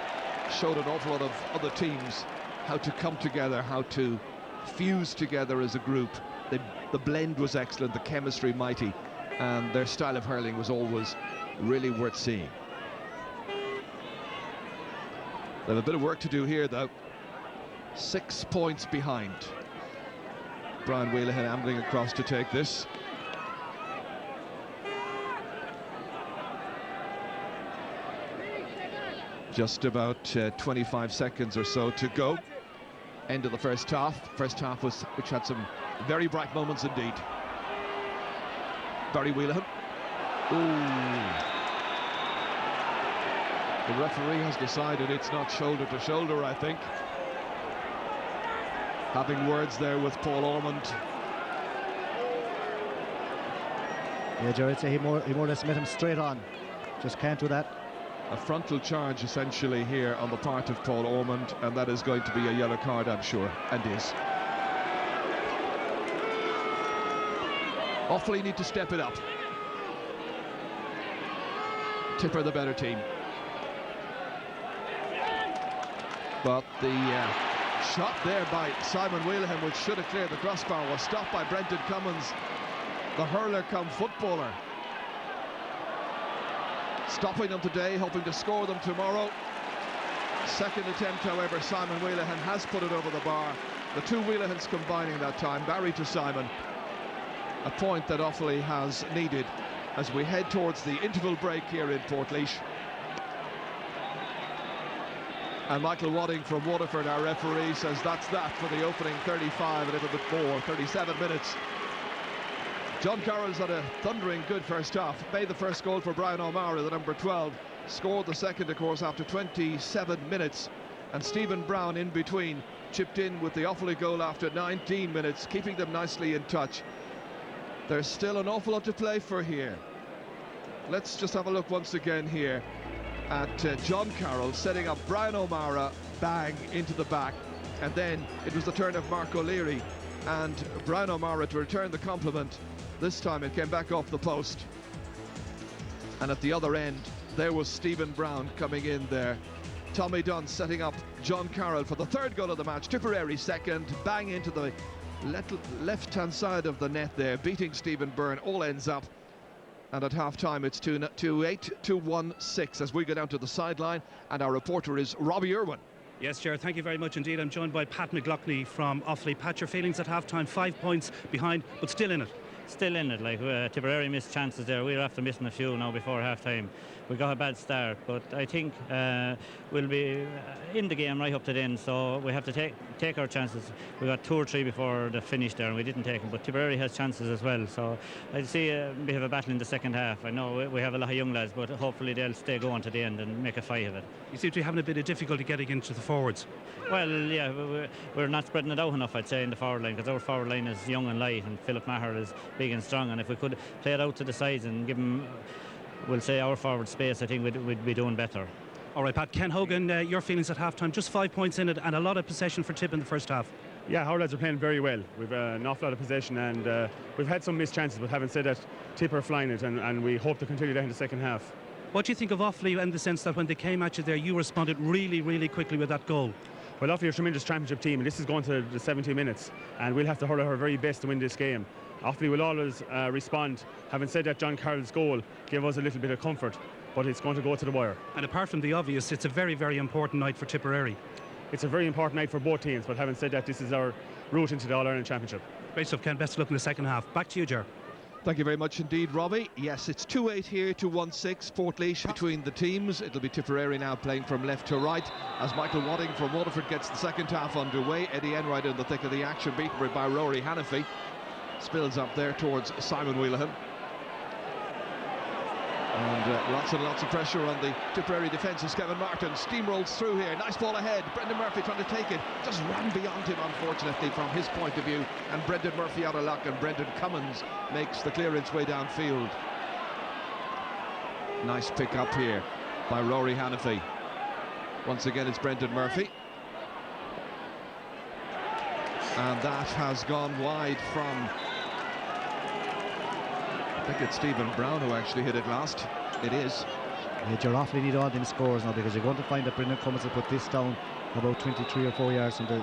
showed an awful lot of other teams how to come together, how to fuse together as a group. The blend was excellent, the chemistry mighty, and their style of hurling was always really worth seeing. They have a bit of work to do here, though. 6 points behind. Brian Wheelahan ambling across to take this. Just about 25 seconds or so to go. End of the first half. First half which had some very bright moments indeed. Barry Wheelahan. Ooh. The referee has decided it's not shoulder to shoulder, I think. Having words there with Paul Ormond. Yeah, Gerard, I'd say he more or less met him straight on. Just can't do that. A frontal charge essentially here on the part of Paul Ormond, and that is going to be a yellow card, I'm sure, and is. Offaly need to step it up. Tipper the better team. But the shot there by Simon Wheelahan, which should have cleared the crossbar, was stopped by Brendan Cummins, the hurler come footballer. Stopping them today, hoping to score them tomorrow. Second attempt, however, Simon Wheelahan has put it over the bar. The 2 Wheelahans combining that time, Barry to Simon. A point that Offaly has needed as we head towards the interval break here in Portlaoise. And Michael Wadding from Waterford, our referee, says that's that for the opening 35, a little bit more, 37 minutes. John Carroll's had a thundering good first half. Made the first goal for Brian O'Mara, the number 12. Scored the second, of course, after 27 minutes. And Stephen Brown in between chipped in with the Offaly goal after 19 minutes, keeping them nicely in touch. There's still an awful lot to play for here. Let's just have a look once again here at John Carroll setting up Brian O'Mara, bang, into the back. And then it was the turn of Mark O'Leary and Brian O'Mara to return the compliment. This time it came back off the post. And at the other end, there was Stephen Brown coming in there. Tommy Dunn setting up John Carroll for the third goal of the match. Tipperary second, bang into the left-hand side of the net there, beating Stephen Byrne. All ends up. And at half-time, it's 2-8 to 1-6 as we go down to the sideline. And our reporter is Robbie Irwin. Yes, Ger, thank you very much indeed. I'm joined by Pat McLaughlin from Offaly. Pat, your feelings at half-time, 5 points behind, but still in it. Still in it, like Tipperary missed chances there. We're after missing a few now before half-time. We got a bad start, but I think we'll be in the game right up to the end, so we have to take our chances. We got 2 or 3 before the finish there, and we didn't take them, but Tipperary has chances as well, so I see a bit of a battle in the second half. I know we have a lot of young lads, but hopefully they'll stay going to the end and make a fight of it. You seem to be having a bit of difficulty getting into the forwards. Well, yeah, we're not spreading it out enough, I'd say, in the forward line, because our forward line is young and light, and Philip Maher is big and strong, and if we could play it out to the sides and give them, we'll say, our forward space, I think we'd be doing better. All right, Pat. Ken Hogan, your feelings at half-time, just 5 points in it and a lot of possession for Tip in the first half. Yeah, our lads are playing very well. We've an awful lot of possession, and we've had some missed chances, but having said that, Tip are flying it, and we hope to continue that in the second half. What do you think of Offaly in the sense that when they came at you there, you responded really, really quickly with that goal? Well, Offaly are a tremendous championship team, and this is going to the 70 minutes, and we'll have to hurl our very best to win this game. Offaly will always respond. Having said that, John Carroll's goal gave us a little bit of comfort, but it's going to go to the wire. And apart from the obvious, it's a very, very important night for Tipperary. It's a very important night for both teams, but having said that, this is our route into the All-Ireland Championship. Great stuff, Ken. Best of luck in the second half. Back to you, Ger. Thank you very much indeed, Robbie. Yes, it's 2-8 here to 1-6, Portlaoise between the teams. It'll be Tipperary now playing from left to right as Michael Wadding from Waterford gets the second half underway. Eddie Enright in the thick of the action, beaten by Rory Hannafy. Spills up there towards Simon Wheelahan. And lots and lots of pressure on the Tipperary defence as Kevin Martin steamrolls through here. Nice ball ahead. Brendan Murphy trying to take it. Just ran beyond him, unfortunately, from his point of view. And Brendan Murphy out of luck, and Brendan Cummins makes the clearance way downfield. Nice pick up here by Rory Hannafy. Once again, it's Brendan Murphy. And that has gone wide from, I think it's Stephen Brown who actually hit it last. It is. Yeah, you're awfully need all them scores now, because you're going to find that Brendan Cummins will put this down about 23 or 4 yards from the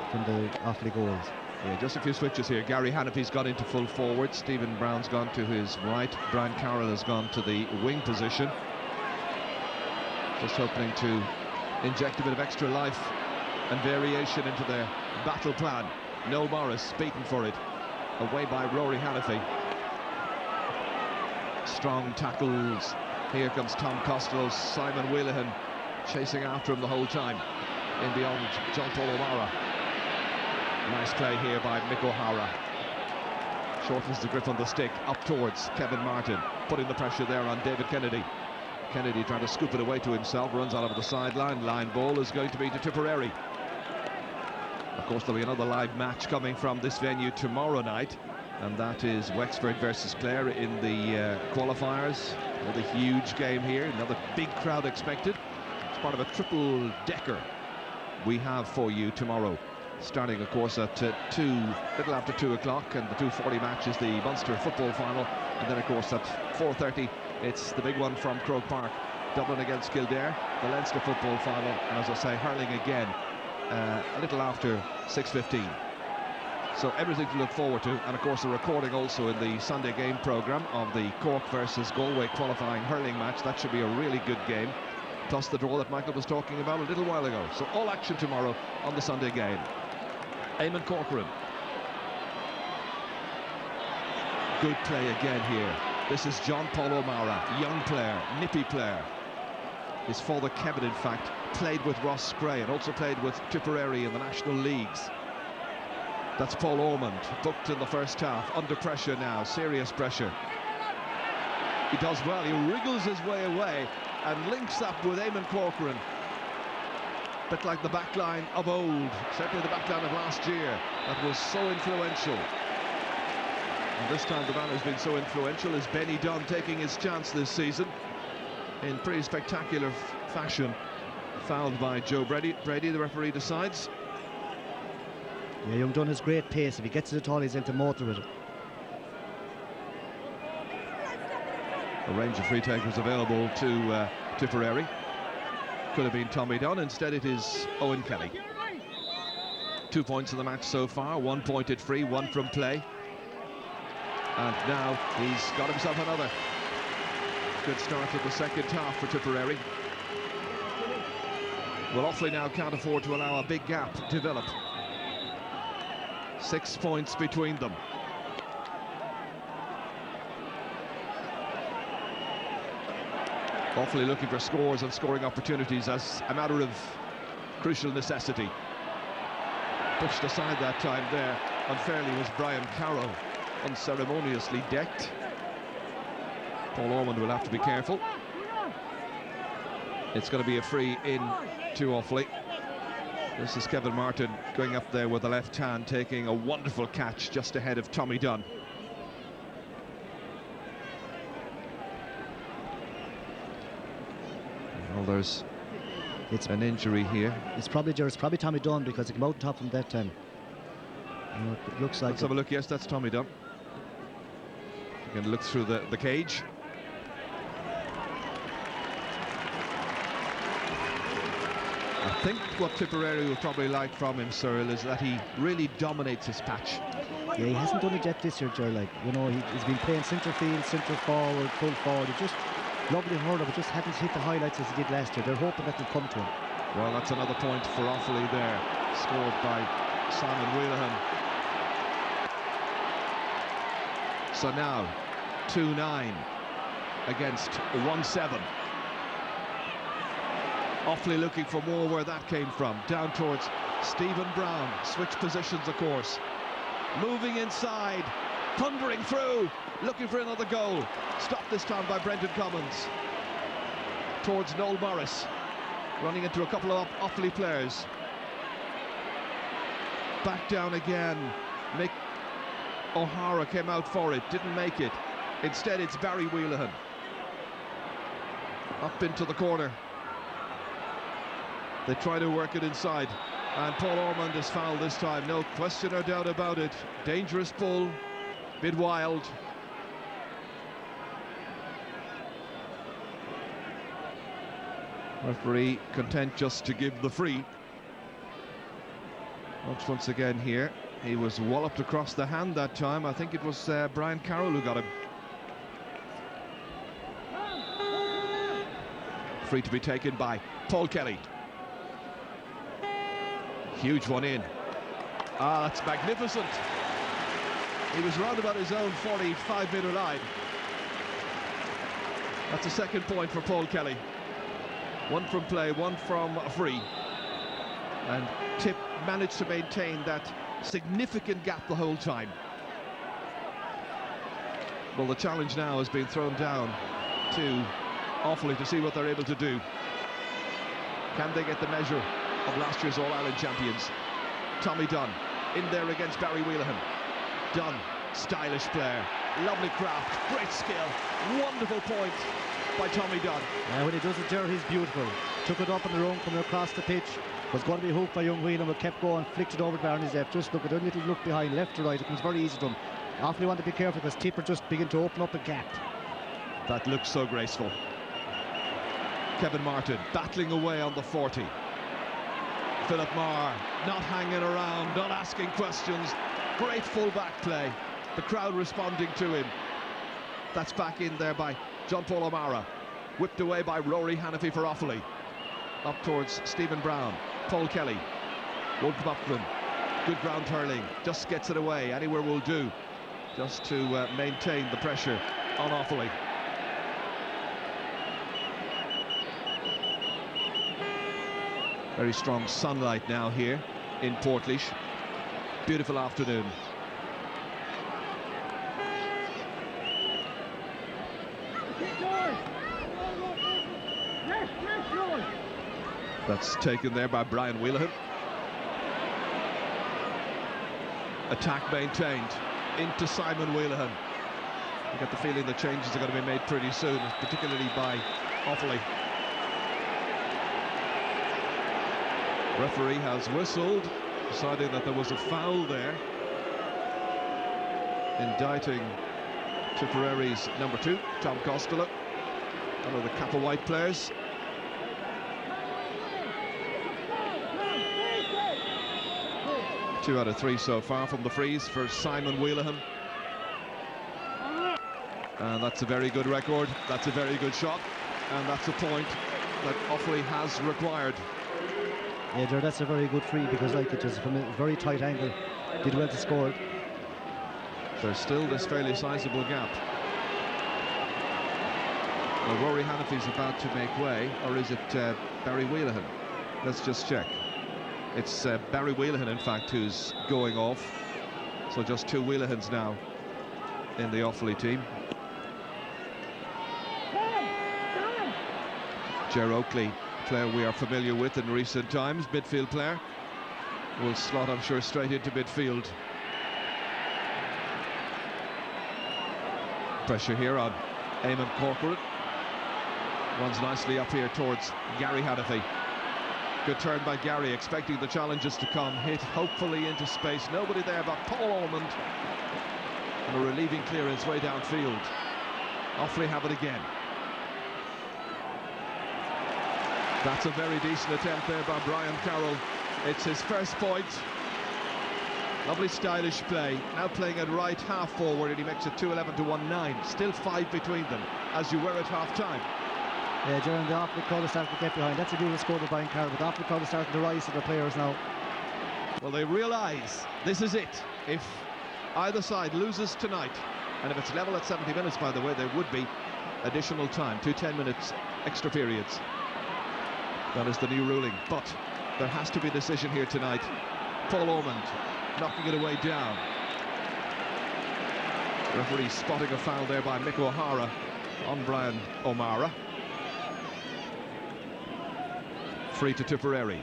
Offaly goals. Yeah, just a few switches here. Gary Hannafy's got into full forward. Stephen Brown's gone to his right. Brian Carroll has gone to the wing position. Just hoping to inject a bit of extra life and variation into their battle plan. Noel Morris beaten for it. Away by Rory Hannafy. Strong tackles. Here comes Tom Costello. Simon Wheelahan chasing after him the whole time. In beyond John Paul O'Mara. Nice play here by Mick O'Hara. Shortens the grip on the stick up towards Kevin Martin, putting the pressure there on David Kennedy. Kennedy trying to scoop it away to himself, runs out over the sideline. Line ball is going to be to Tipperary. Of course, there'll be another live match coming from this venue tomorrow night, and that is Wexford versus Clare in the qualifiers. Another huge game here, another big crowd expected. It's part of a triple-decker we have for you tomorrow, starting, of course, at little after 2 o'clock, and the 2:40 match is the Munster football final, and then, of course, at 4:30 it's the big one from Croke Park, Dublin against Kildare, the Leinster football final, and as I say, hurling again a little after 6:15. So everything to look forward to, and of course a recording also in the Sunday game programme of the Cork versus Galway qualifying hurling match. That should be a really good game, plus the draw that Michael was talking about a little while ago. So all action tomorrow on the Sunday game. Eamon Corcoran. Good play again here. This is John Paul O'Mara, young player, nippy player. His father Kevin, in fact, played with Ross Spray and also played with Tipperary in the national leagues. That's Paul Ormond, booked in the first half, under pressure now, serious pressure. He does well, he wriggles his way away and links up with Eamon Corcoran. A bit like the backline of old, certainly the backline of last year, that was so influential. And this time the man who's been so influential is Benny Dunn, taking his chance this season in pretty spectacular fashion. Fouled by Joe Brady, the referee decides. Yeah, Young Dunn has great pace. If he gets it at all, he's into motor with it. A range of free takers available to Tipperary. Could have been Tommy Dunn. Instead, it is Owen Kelly. 2 points in the match so far. 1 point at free, 1 from play. And now he's got himself another. Good start to the second half for Tipperary. Well, Offaly now can't afford to allow a big gap to develop. 6 points between them. Offaly looking for scores and scoring opportunities as a matter of crucial necessity. Pushed aside that time there unfairly was Brian Carroll, unceremoniously decked. Paul Ormond will have to be careful. It's going to be a free in to Offaly. This is Kevin Martin going up there with the left hand, taking a wonderful catch just ahead of Tommy Dunn. Well, there's an injury here. It's probably Tommy Dunn because he came out on top from that time. It looks like. Let's have a look. Yes, that's Tommy Dunn. You can look through the cage. I think what Tipperary will probably like from him, Cyril, is that he really dominates his patch. Yeah, he hasn't done it yet this year, Ger. Like, you know, he's been playing centre field, centre forward, full forward. He just lovely hurler, but just hadn't hit the highlights as he did last year. They're hoping that will come to him. Well, that's another point for Offaly there, scored by Simon Wheelahan. So now 2-9 against 1-7. Offaly looking for more where that came from. Down towards Stephen Brown. Switch positions, of course. Moving inside, thundering through, looking for another goal. Stopped this time by Brendan Commons. Towards Noel Morris. Running into a couple of Offaly players. Back down again. Mick O'Hara came out for it, didn't make it. Instead, it's Barry Wheelahan. Up into the corner. They try to work it inside. And Paul Ormond is fouled this time, no question or doubt about it. Dangerous pull, bit wild. Referee content just to give the free. Once again here, he was walloped across the hand that time. I think it was Brian Carroll who got him. Free to be taken by Paul Kelly. Huge one in. Ah, that's magnificent. He was round about his own 45-metre line. That's a second point for Paul Kelly. 1 from play, 1 from a free. And Tip managed to maintain that significant gap the whole time. Well, the challenge now has been thrown down to Offaly to see what they're able to do. Can they get the measure of last year's All-Ireland champions? Tommy Dunn in there against Barry Wheelahan. Dunn, stylish player, lovely craft, great skill, wonderful point by Tommy Dunn. Yeah, when he does it, Jerry, he's beautiful. Took it up on the run, coming across the pitch. Was going to be hooked by young Whelan, but kept going, flicked it over to Barney's left. Just look at a little look behind, left to right. It was very easy to him. Offaly want to be careful because Tipper just begin to open up a gap. That looks so graceful. Kevin Martin battling away on the 40. Philip Marr not hanging around, not asking questions. Great full-back play. The crowd responding to him. That's back in there by John Paul O'Mara. Whipped away by Rory Hannafy for Offaly. Up towards Stephen Brown. Paul Kelly. Wolf Buckman. Good ground hurling. Just gets it away. Anywhere will do. Just to maintain the pressure on Offaly. Very strong sunlight now here in Portlaoise. Beautiful afternoon. That's taken there by Brian Wheelahan. Attack maintained into Simon Wheelahan. You get the feeling the changes are going to be made pretty soon, particularly by Offaly. Referee has whistled deciding that there was a foul there, indicting Tipperary's number 2, Tom Costello, one of the Kappa White players. Two out of 3 so far from the frees for Simon Wheelahan. And that's a very good record, that's a very good shot, and that's a point that Offaly has required. Yeah, Ger, that's a very good free, because like it was from a very tight angle, did well to score it. There's still this fairly sizable gap. Well, Rory Hanafy's about to make way, or is it Barry Wheelahan? Let's just check. It's Barry Wheelahan, in fact, who's going off. So just 2 Wheelahans now in the Offaly team. Ger Oakley, player we are familiar with in recent times, midfield player, will slot, I'm sure, straight into midfield. Pressure here on Eamon Corcoran. Runs nicely up here towards Gary Hanafy. Good turn by Gary, expecting the challenges to come. Hit hopefully into space. Nobody there but Paul Ormond. And a relieving clearance way downfield. Offaly have it again. That's a very decent attempt there by Brian Carroll. It's his first point. Lovely stylish play. Now playing at right half forward, and he makes it 2-11 to 1-9. Still 5 between them, as you were at half time. Yeah, Ger, and the Offaly crowd is starting to get behind. That's a beautiful score by Brian Carroll, but the Offaly crowd is starting to rise to their players now. Well, they realise this is it. If either side loses tonight, and if it's level at 70 minutes, by the way, there would be additional time, 2 10-minute extra periods. That is the new ruling, but there has to be a decision here tonight. Paul Ormond knocking it away down. Referee spotting a foul there by Mick O'Hara on Brian O'Mara. Free to Tipperary.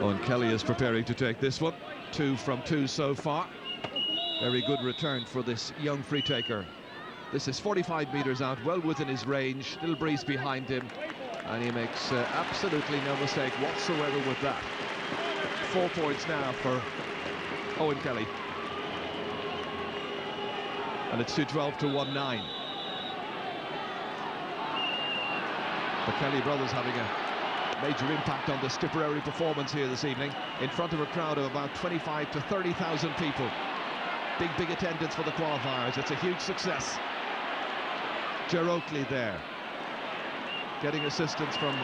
Owen Kelly is preparing to take this one. 2 from 2 so far. Very good return for this young free taker. This is 45 metres out, well within his range. Little breeze behind him, and he makes absolutely no mistake whatsoever with that. 4 points now for Owen Kelly. And it's 2-12 to 1-9. The Kelly brothers having a major impact on the Tipperary performance here this evening, in front of a crowd of about 25 to 30,000 people. Big attendance for the qualifiers. It's a huge success. Ger Oakley there, getting assistance from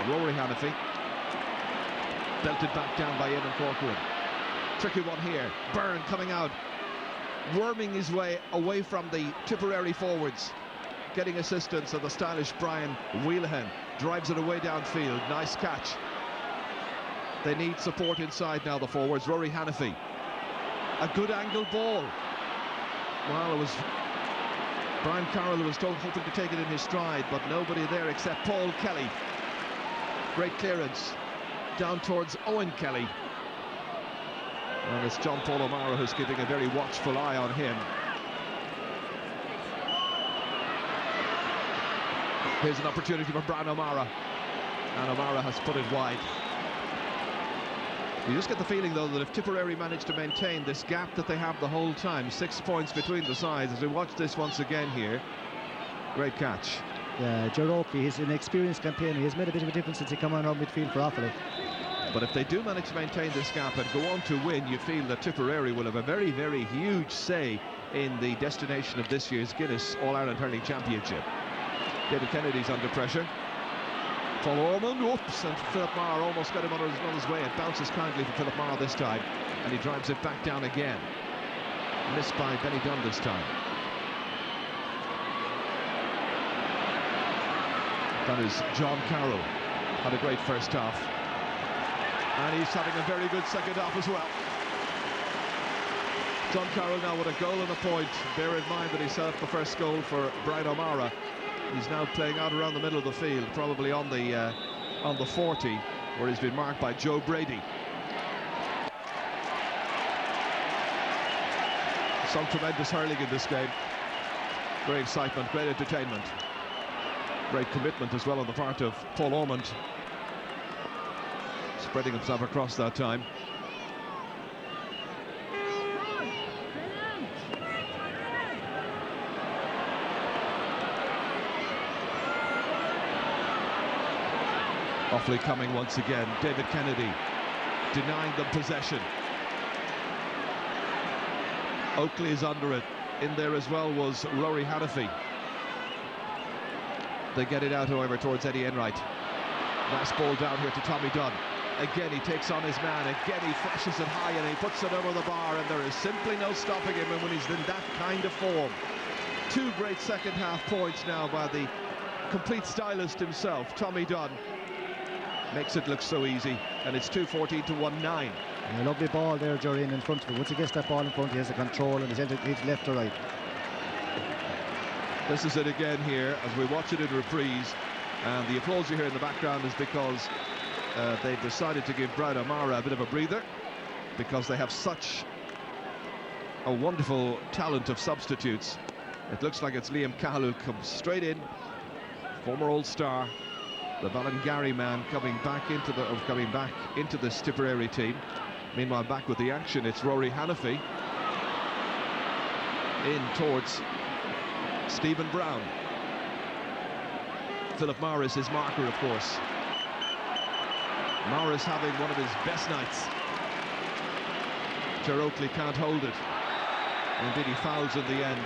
Rory Hanafy. Belted back down by Eamon Corcoran. Tricky one here. Byrne coming out, worming his way away from the Tipperary forwards. Getting assistance of the stylish Brian Wheelahan. Drives it away downfield. Nice catch. They need support inside now, the forwards. Rory Hanafy. A good angle ball. Well, it was Brian Carroll who was hoping to take it in his stride, but nobody there except Paul Kelly. Great clearance down towards Owen Kelly. And it's John Paul O'Mara who's keeping a very watchful eye on him. Here's an opportunity for Brian O'Mara, and O'Mara has put it wide. You just get the feeling, though, that if Tipperary manage to maintain this gap that they have the whole time, 6 points between the sides, as we watch this once again here. Great catch. Yeah, Ger Oakley, he's an experienced campaigner. He's made a bit of a difference since he came on midfield for Offaly. But if they do manage to maintain this gap and go on to win, you feel that Tipperary will have a very, very huge say in the destination of this year's Guinness All-Ireland Hurling Championship. David Kennedy's under pressure. Paul Ormond, whoops, and Philip Maher almost got him on his way. It bounces kindly for Philip Maher this time, and he drives it back down again. Missed by Benny Dunn this time. That is John Carroll. Had a great first half. And he's having a very good second half as well. John Carroll now with a goal and a point. Bear in mind that he set up the first goal for Brian O'Mara. He's now playing out around the middle of the field, probably on the 40, where he's been marked by Joe Brady. Some tremendous hurling in this game. Great excitement, great entertainment. Great commitment as well on the part of Paul Ormond. Spreading himself across that time. Offaly coming once again. David Kennedy denying them possession. Oakley is under it. In there as well was Rory Hannafy. They get it out, however, towards Eddie Enright. Nice ball down here to Tommy Dunn. Again, he takes on his man. Again, he flashes it high and he puts it over the bar, and there is simply no stopping him when he's in that kind of form. Two great second half points now by the complete stylist himself, Tommy Dunn. Makes it look so easy, and it's 2:14 to 1-9. A lovely ball there, Jerry, in front of him. Once he gets that ball in front, he has the control and he's left to right. This is it again here as we watch it in reprise, and the applause you hear in the background is because they've decided to give Brad O'Mara a bit of a breather, because they have such a wonderful talent of substitutes. It looks like it's Liam Cahill who comes straight in, former All-Star, the Ballingarry man coming back into this Tipperary team. Meanwhile, back with the action, it's Rory Hannafy in towards Stephen Brown. Philip Morris is marker, of course. Morris having one of his best nights. Ger Oakley can't hold it. Indeed, he fouls in the end.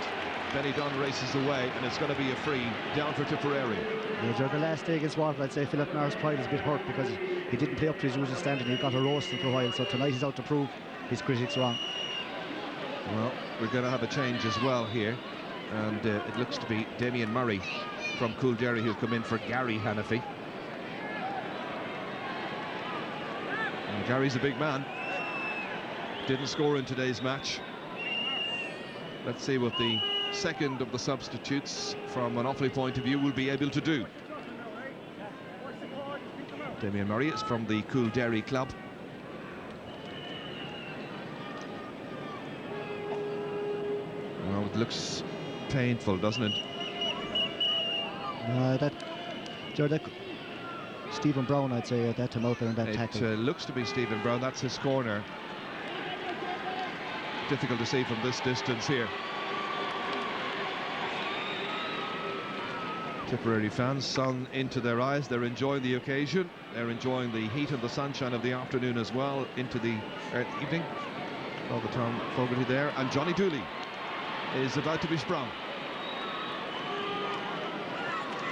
Benny Dunn races away, and it's going to be a free down for Tipperary. Yeah, the last day against Waterford, I'd say Philip Morris' pride is a bit hurt because he didn't play up to his usual standard. He got a roasting for a while, so tonight he's out to prove his critics wrong. Well, we're going to have a change as well here, and it looks to be Damien Murray from Coolderry who'll come in for Gary Hannafy. And Gary's a big man. Didn't score in today's match. Let's see what the second of the substitutes from an Offaly point of view will be able to do. Damien Murray is from the Coolderry club. Well, it looks painful, doesn't it? Stephen Brown, I'd say, that time out there in that tackle. It looks to be Stephen Brown. That's his corner. Difficult to see from this distance here. Tipperary fans, sun into their eyes. They're enjoying the occasion. They're enjoying the heat and the sunshine of the afternoon as well into the evening. All the Tom Fogarty there. And Johnny Dooley is about to be sprung.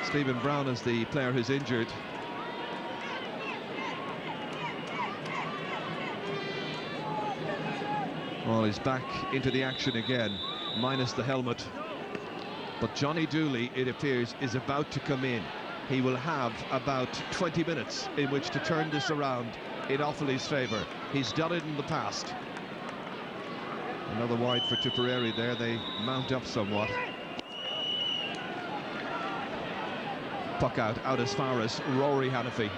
Stephen Brown is the player who's injured. Well, he's back into the action again, minus the helmet. But Johnny Dooley, it appears, is about to come in. He will have about 20 minutes in which to turn this around in Offaly's favour. He's done it in the past. Another wide for Tipperary there. They mount up somewhat. Puck out as far as Rory Hannafy.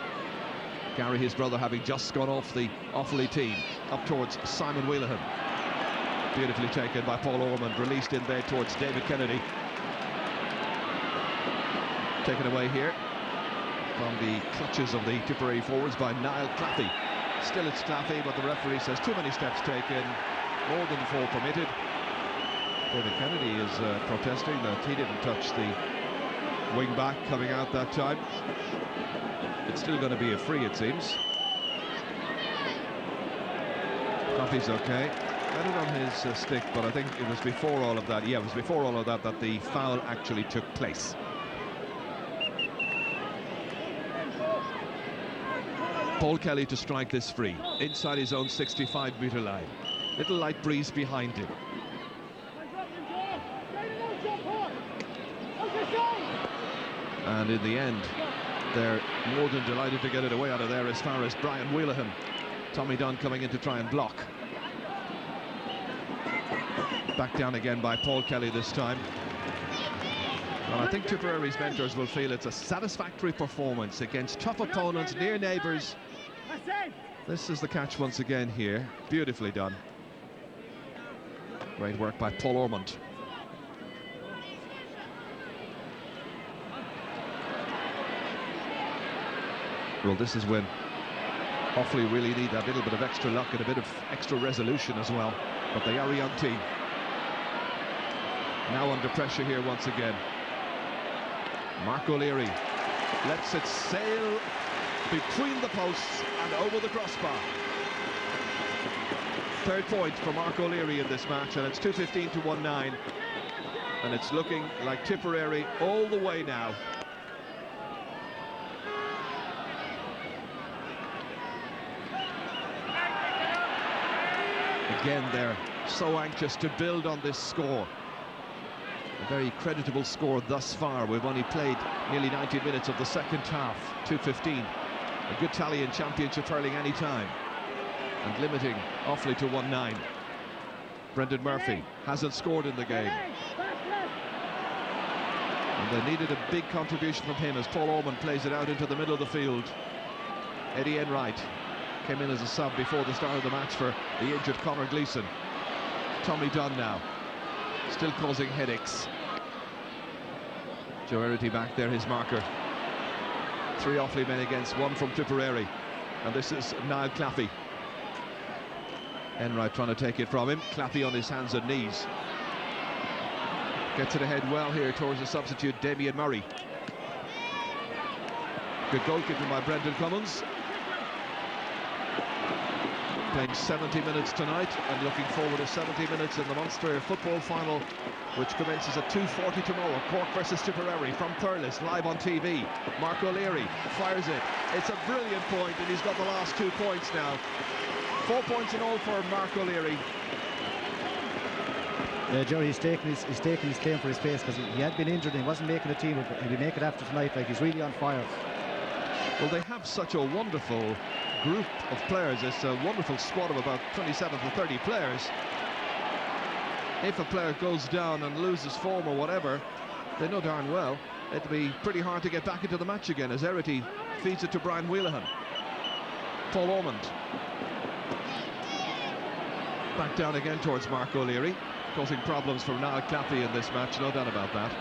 Gary, his brother, having just gone off the Offaly team, up towards Simon Wheelahan. Beautifully taken by Paul Ormond, released in there towards David Kennedy. Taken away here from the clutches of the Tipperary forwards by Niall Claffey. Still it's Claffey, but the referee says too many steps taken, more than 4 permitted. David Kennedy is protesting that he didn't touch the wing back coming out that time. It's still going to be a free, it seems. Claffey's okay. Got it on his stick, but I think it was before all of that. Yeah, it was before all of that that the foul actually took place. Paul Kelly to strike this free inside his own 65-metre line. Little light breeze behind him. And in the end, they're more than delighted to get it away out of there as far as Brian Wheelahan. Tommy Dunn coming in to try and block. Back down again by Paul Kelly this time. Well, I think Tipperary's mentors will feel it's a satisfactory performance against tough opponents, near neighbours. This is the catch once again here. Beautifully done. Great work by Paul Ormond. Well, this is when Offaly really need that little bit of extra luck and a bit of extra resolution as well. But they are a young team. Now under pressure here once again. Mark O'Leary lets it sail between the posts and over the crossbar. Third point for Mark O'Leary in this match, and it's 2:15 to 1-9. And it's looking like Tipperary all the way now. Again, they're so anxious to build on this score. A very creditable score thus far. We've only played nearly 90 minutes of the second half. 2:15. A good tally in Championship hurling any time. And limiting Offaly to 1-9. Brendan Murphy hasn't scored in the game. And they needed a big contribution from him as Paul Ormond plays it out into the middle of the field. Eddie Enright came in as a sub before the start of the match for the injured Conor Gleeson. Tommy Dunn now, still causing headaches. Joe Erity back there, his marker. 3 Offaly men against 1 from Tipperary. And this is Niall Claffey. Enright trying to take it from him. Claffey on his hands and knees. Gets it ahead well here towards the substitute Damien Murray. Good goalkeeping by Brendan Cummins. Playing 70 minutes tonight and looking forward to 70 minutes in the Munster football final, which commences at 2:40 tomorrow. Cork versus Tipperary from Thurles, live on TV. Mark O'Leary fires it. It's a brilliant point, and he's got the last 2 points now. 4 points in all for Mark O'Leary. Yeah, Jerry, he's taking his claim for his pace, because he had been injured and he wasn't making the team, but he'll be making it after tonight. Like, he's really on fire. Well, they have such a wonderful group of players. It's a wonderful squad of about 27 to 30 players. If a player goes down and loses form or whatever, they know darn well it'll be pretty hard to get back into the match again, as Erity feeds it to Brian Wheelahan. Paul Ormond back down again towards Mark O'Leary, causing problems for Niall Claffey in this match, no doubt about that.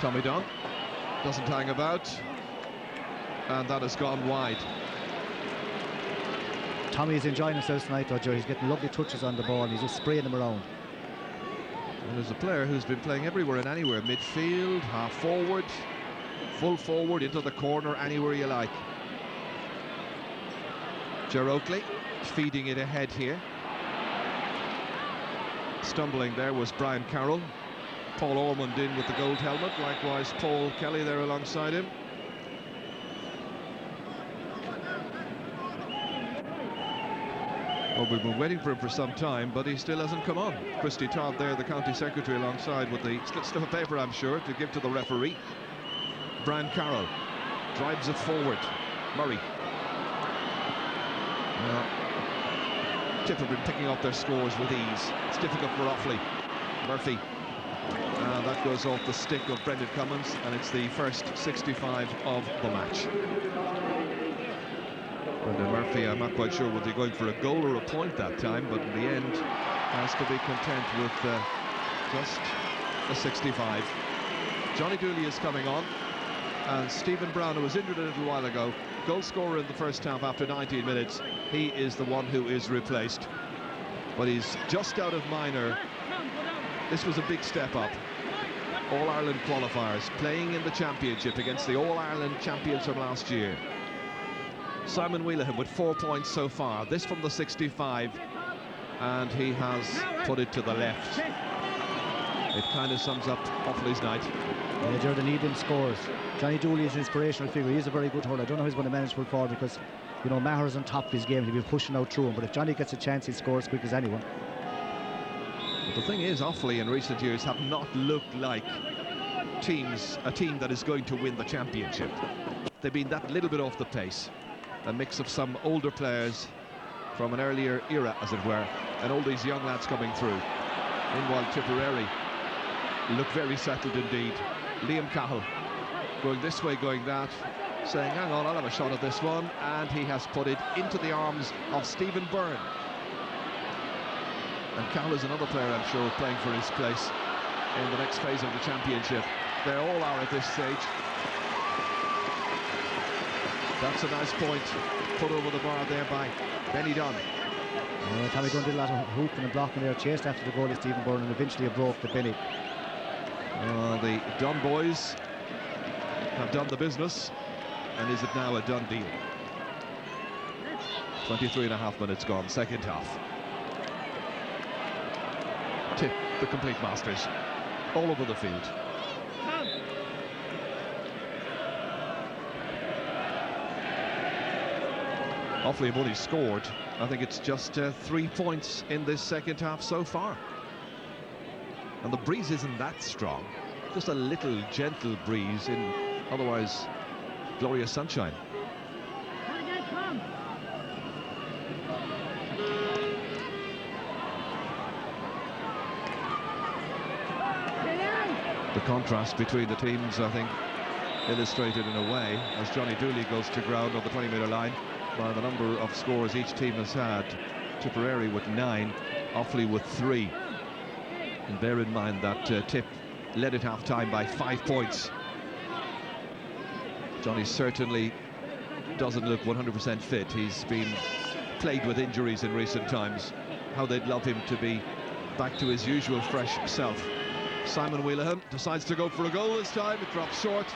Tommy Dunn doesn't hang about, and that has gone wide. Tommy's enjoying himself tonight, though, Joe. He's getting lovely touches on the ball. He's just spraying them around. And there's a player who's been playing everywhere and anywhere. Midfield, half forward, full forward, into the corner, anywhere you like. Ger Oakley feeding it ahead here. Stumbling there was Brian Carroll. Paul Ormond in with the gold helmet, likewise Paul Kelly there alongside him. Well, we've been waiting for him for some time, but he still hasn't come on. Christy Todd there, the county secretary, alongside with the slip of paper, I'm sure, to give to the referee. Brian Carroll drives it forward. Murray. Tip have been picking up their scores with ease. It's difficult for Offaly. Murphy. And that goes off the stick of Brendan Cummins, and it's the first 65 of the match. Brendan Murphy, I'm not quite sure whether they're going for a goal or a point that time, but in the end has to be content with just a 65. Johnny Dooley is coming on, and Stephen Brown, who was injured a little while ago, goal scorer in the first half after 19 minutes, he is the one who is replaced. But he's just out of minor. This was a big step up. All-Ireland qualifiers, playing in the Championship against the All-Ireland champions from last year. Simon Wheelahan with 4 points so far. This from the 65, and he has put it to the left. It kind of sums up Offaly's night. Yeah, Jared, they need them scores. Johnny Dooley is an inspirational figure. He's a very good hurler. I don't know how he's going to manage to pull forward, because, you know, Maher's on top of his game. He'll be pushing out through him, but if Johnny gets a chance, he scores as quick as anyone. But the thing is, Offaly in recent years have not looked like a team that is going to win the championship. They've been that little bit off the pace. A mix of some older players from an earlier era, as it were, and all these young lads coming through. Meanwhile, Tipperary look very settled indeed. Liam Cahill going this way, going that, saying, hang on, I'll have a shot at this one, and he has put it into the arms of Stephen Byrne. And Cahill is another player, I'm sure, playing for his place in the next phase of the championship. They all are at this stage. That's a nice point put over the bar there by Benny Dunn. Tommy Dunn did a lot of hooping and blocking there, chased after the goalie Stephen Byrne, and eventually it broke the Benny. The Dunn boys have done the business, and is it now a done deal? 23.5 minutes gone, second half. Tip, the complete masters, all over the field. Offaly have only scored, I think it's just 3 points in this second half so far. And the breeze isn't that strong, just a little gentle breeze in otherwise glorious sunshine. The contrast between the teams, I think, illustrated in a way as Johnny Dooley goes to ground on the 20-metre line by the number of scores each team has had. Tipperary with 9, Offaly with 3. And bear in mind that Tip led at half-time by 5 points. Johnny certainly doesn't look 100% fit. He's been plagued with injuries in recent times. How they'd love him to be back to his usual fresh self. Simon Wheelahan decides to go for a goal this time. It drops short.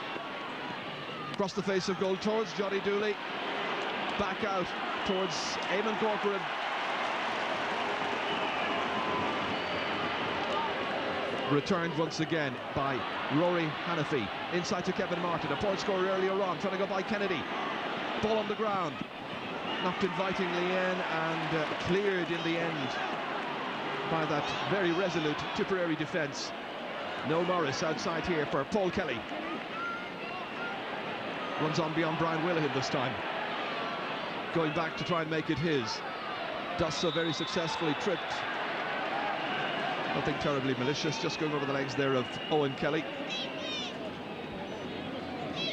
Across the face of goal towards Johnny Dooley. Back out towards Eamon Corcoran. Returned once again by Rory Hannafy. Inside to Kevin Martin. A point scorer earlier on, trying to go by Kennedy. Ball on the ground. Knocked invitingly in and cleared in the end by that very resolute Tipperary defence. Noel Morris outside here for Paul Kelly. Runs on beyond Brian Wheelahan this time. Going back to try and make it his. Does so very successfully, tripped. Nothing terribly malicious, just going over the legs there of Owen Kelly.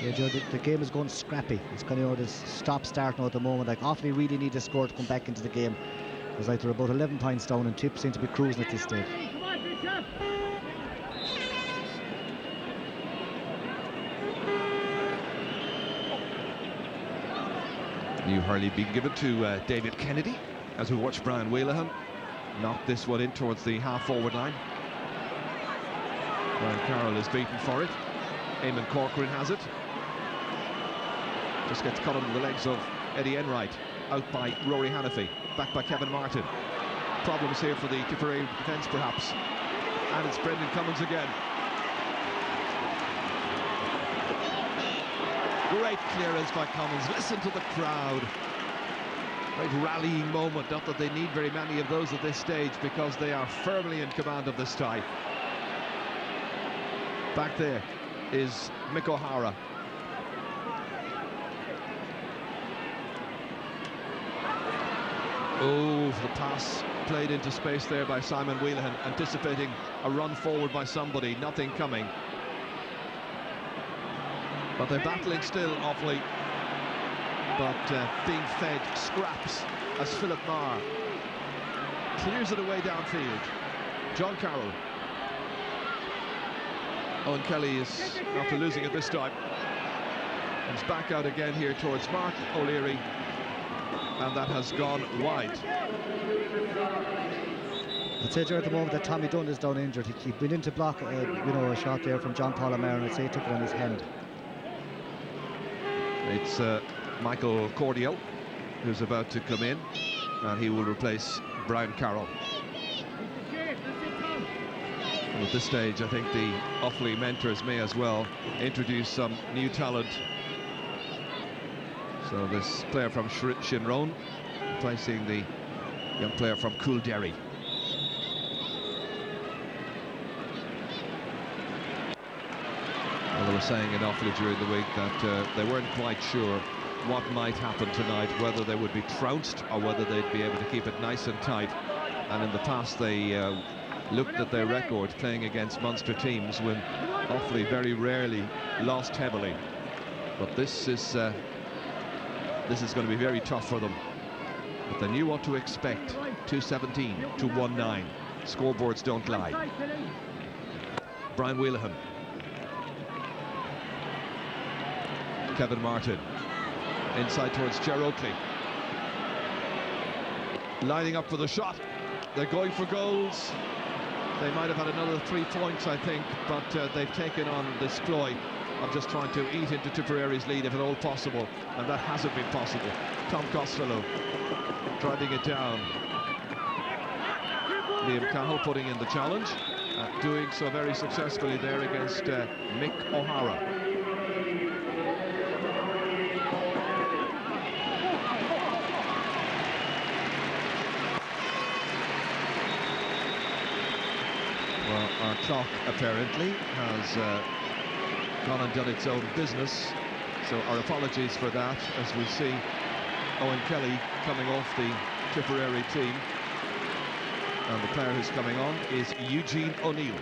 Yeah, Joe, the game is going scrappy. It's kind of this stop-start now at the moment. Like, Offaly really need a score to come back into the game. It's like they're about 11 points down, and Tip seem to be cruising at this stage. New Hurley being given to David Kennedy as we watch Brian Wheelahan knock this one in towards the half-forward line. Brian Carroll is beaten for it. Eamon Corcoran has it. Just gets cut under the legs of Eddie Enright. Out by Rory Hannafy. Back by Kevin Martin. Problems here for the Tipperary defence perhaps. And it's Brendan Cummins again. Great clearance by Cummins. Listen to the crowd. Great rallying moment. Not that they need very many of those at this stage because they are firmly in command of this tie. Back there is Mick O'Hara. Oh, the pass played into space there by Simon Wheelahan, anticipating a run forward by somebody. Nothing coming. But they're battling still, Offaly. But being fed scraps as Philip Marr clears it away downfield. John Carroll. Owen Kelly is, after losing it this time, comes back out again here towards Mark O'Leary, and that has gone wide. I'd say at the moment that Tommy Dunn is down injured. He went in to block a shot there from John Paul O'Meara, and I'd say he took it on his hand. It's Michael Cordial who's about to come in, and he will replace Brian Carroll. And at this stage, I think the Offaly mentors may as well introduce some new talent. So this player from Shinrone replacing the young player from Coolderry. Well, they were saying in Offaly during the week that they weren't quite sure what might happen tonight, whether they would be trounced or whether they'd be able to keep it nice and tight. And in the past they looked at their record playing against Munster teams when Offaly very rarely lost heavily. But this is going to be very tough for them. But they knew what to expect. 2-17, 2-1-9. Scoreboards don't lie. Brian Wheelahan. Kevin Martin. Inside towards Ger Oakley. Lining up for the shot. They're going for goals. They might have had another 3 points, I think, but they've taken on this ploy of just trying to eat into Tipperary's lead if at all possible, and that hasn't been possible. Tom Costello driving it down. Liam Cahill putting in the challenge, doing so very successfully there against Mick O'Hara. Well, our clock apparently has gone and done its own business, so our apologies for that, as we see Owen Kelly coming off the Tipperary team, and the player who's coming on is Eugene O'Neill.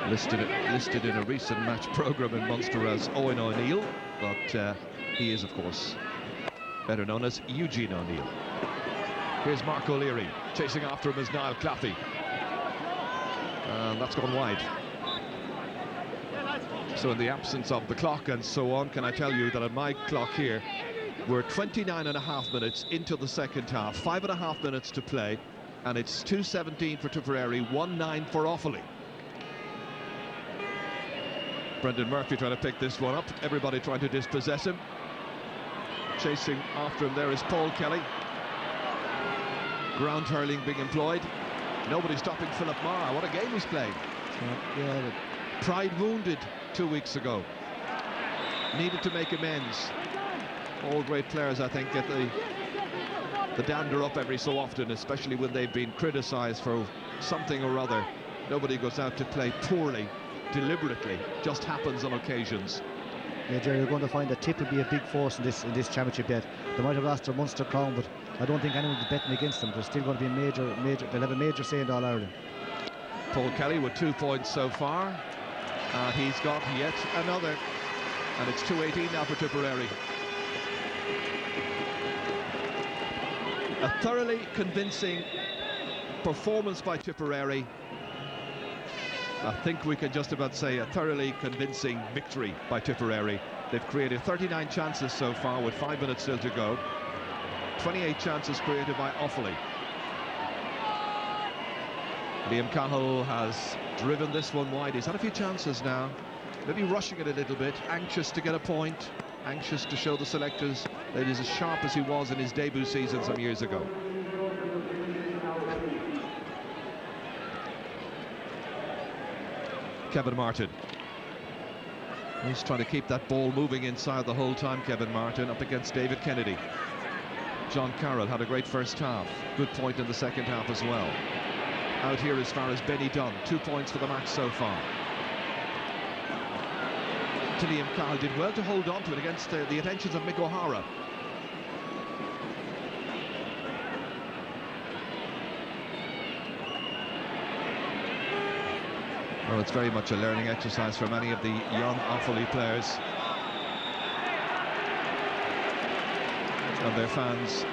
Listed in a recent match programme in Munster as Owen O'Neill, but he is, of course, better known as Eugene O'Neill. Here's Mark O'Leary, chasing after him is Niall Claffey. And that's gone wide. So in the absence of the clock and so on, can I tell you that on my clock here, we're 29.5 minutes into the second half, 5.5 minutes to play, and it's 2:17 for Tipperary, 1-9 for Offaly. Brendan Murphy trying to pick this one up, everybody trying to dispossess him. Chasing after him there is Paul Kelly. Ground hurling being employed. Nobody stopping Philip Maher. What a game he's played. Yeah, Pride wounded 2 weeks ago. Needed to make amends. All great players, I think, get the dander up every so often, especially when they've been criticised for something or other. Nobody goes out to play poorly, deliberately. Just happens on occasions. Yeah, Jerry, you're going to find that Tip will be a big force in this championship yet. They might have lost their Munster crown, but I don't think anyone's betting against them. They're still going to be a major. They'll have a major say in All-Ireland. Paul Kelly with 2 points so far. He's got yet another, and it's 2:18 now for Tipperary. A thoroughly convincing performance by Tipperary. I think we can just about say a thoroughly convincing victory by Tipperary. They've created 39 chances so far with 5 minutes still to go. 28 chances created by Offaly. Liam Cahill has driven this one wide. He's had a few chances now, maybe rushing it a little bit, anxious to get a point, anxious to show the selectors that he's as sharp as he was in his debut season some years ago. Kevin Martin. He's trying to keep that ball moving inside the whole time, Kevin Martin, up against David Kennedy. John Carroll had a great first half. Good point in the second half as well. Out here as far as Benny Dunn. 2 points for the match so far. Liam Cahill did well to hold on to it against the attentions of Mick O'Hara. Well, it's very much a learning exercise for many of the young Offaly players. And their fans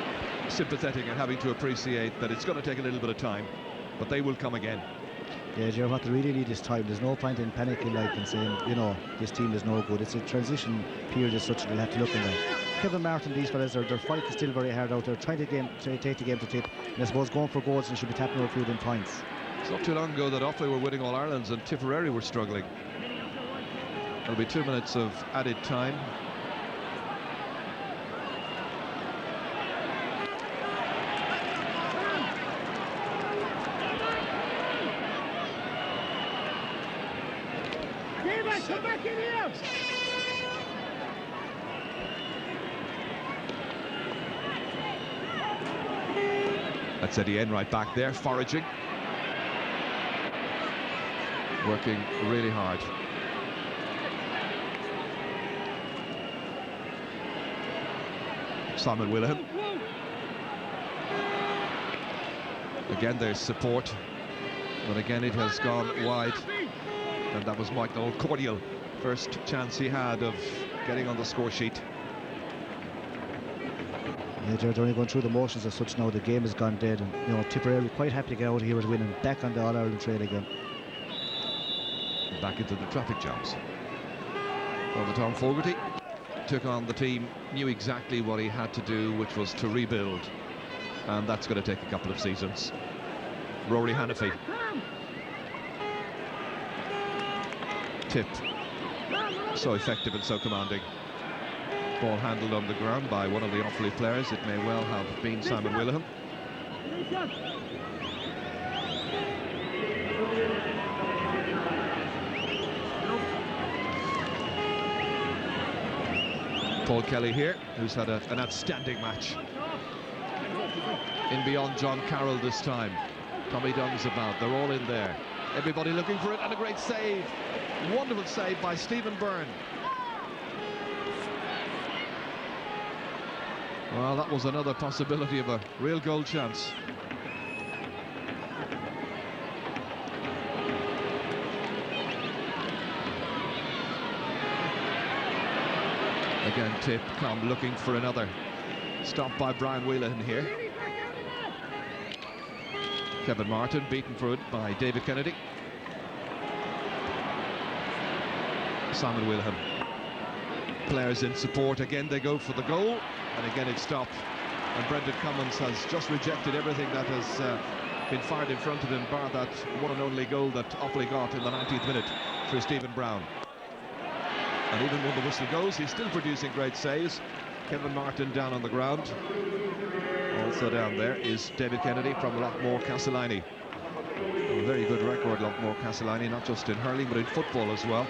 sympathetic and having to appreciate that it's going to take a little bit of time, but they will come again. Yeah, Joe, what they really need is time. There's no point in panicking and saying, you know, this team is no good. It's a transition period as such, they'll have to look at that. Kevin Martin, these fellas, their fight is still very hard out there, trying to take the game to Tip, and I suppose going for goals and should be tapping over a few of them points. It's not too long ago that Offaly were winning All-Irelands and Tipperary were struggling. There'll be 2 minutes of added time. Come back in here! That's Eddie Enright back there, foraging. Working really hard. Simon Wilhelm. Again, there's support, but again it has gone wide. And that was Michael Cordial, first chance he had of getting on the score sheet. Yeah, they're only going through the motions as such now. The game has gone dead, and you know, Tipperary quite happy to get out of here with winning, back on the All-Ireland trail again. back into the traffic jams. Well, Tom Fogarty took on the team, knew exactly what he had to do, which was to rebuild, and that's going to take a couple of seasons. Rory Hannafy. Tip. So effective and so commanding. Ball handled on the ground by one of the Offaly players. It may well have been Simon Wilhelm. Paul Kelly here, who's had an outstanding match. In beyond John Carroll this time. Tommy Dunn's about, they're all in there. Everybody looking for it, and a great save. Wonderful save by Stephen Byrne. Well, that was another possibility of a real goal chance. Again, Tip come looking for another. Stopped by Brian Whelan here. Kevin Martin beaten for it by David Kennedy. Simon Wilhelm. Players in support. Again, they go for the goal. And again, it's stopped. And Brendan Cummins has just rejected everything that has been fired in front of him, bar that one and only goal that Offaly got in the 19th minute through Stephen Brown. And even when the whistle goes, he's still producing great saves. Kevin Martin down on the ground. Also down there is David Kennedy from Lockmore Castleiney. A very good record, Lockmore Castleiney, not just in hurling but in football as well.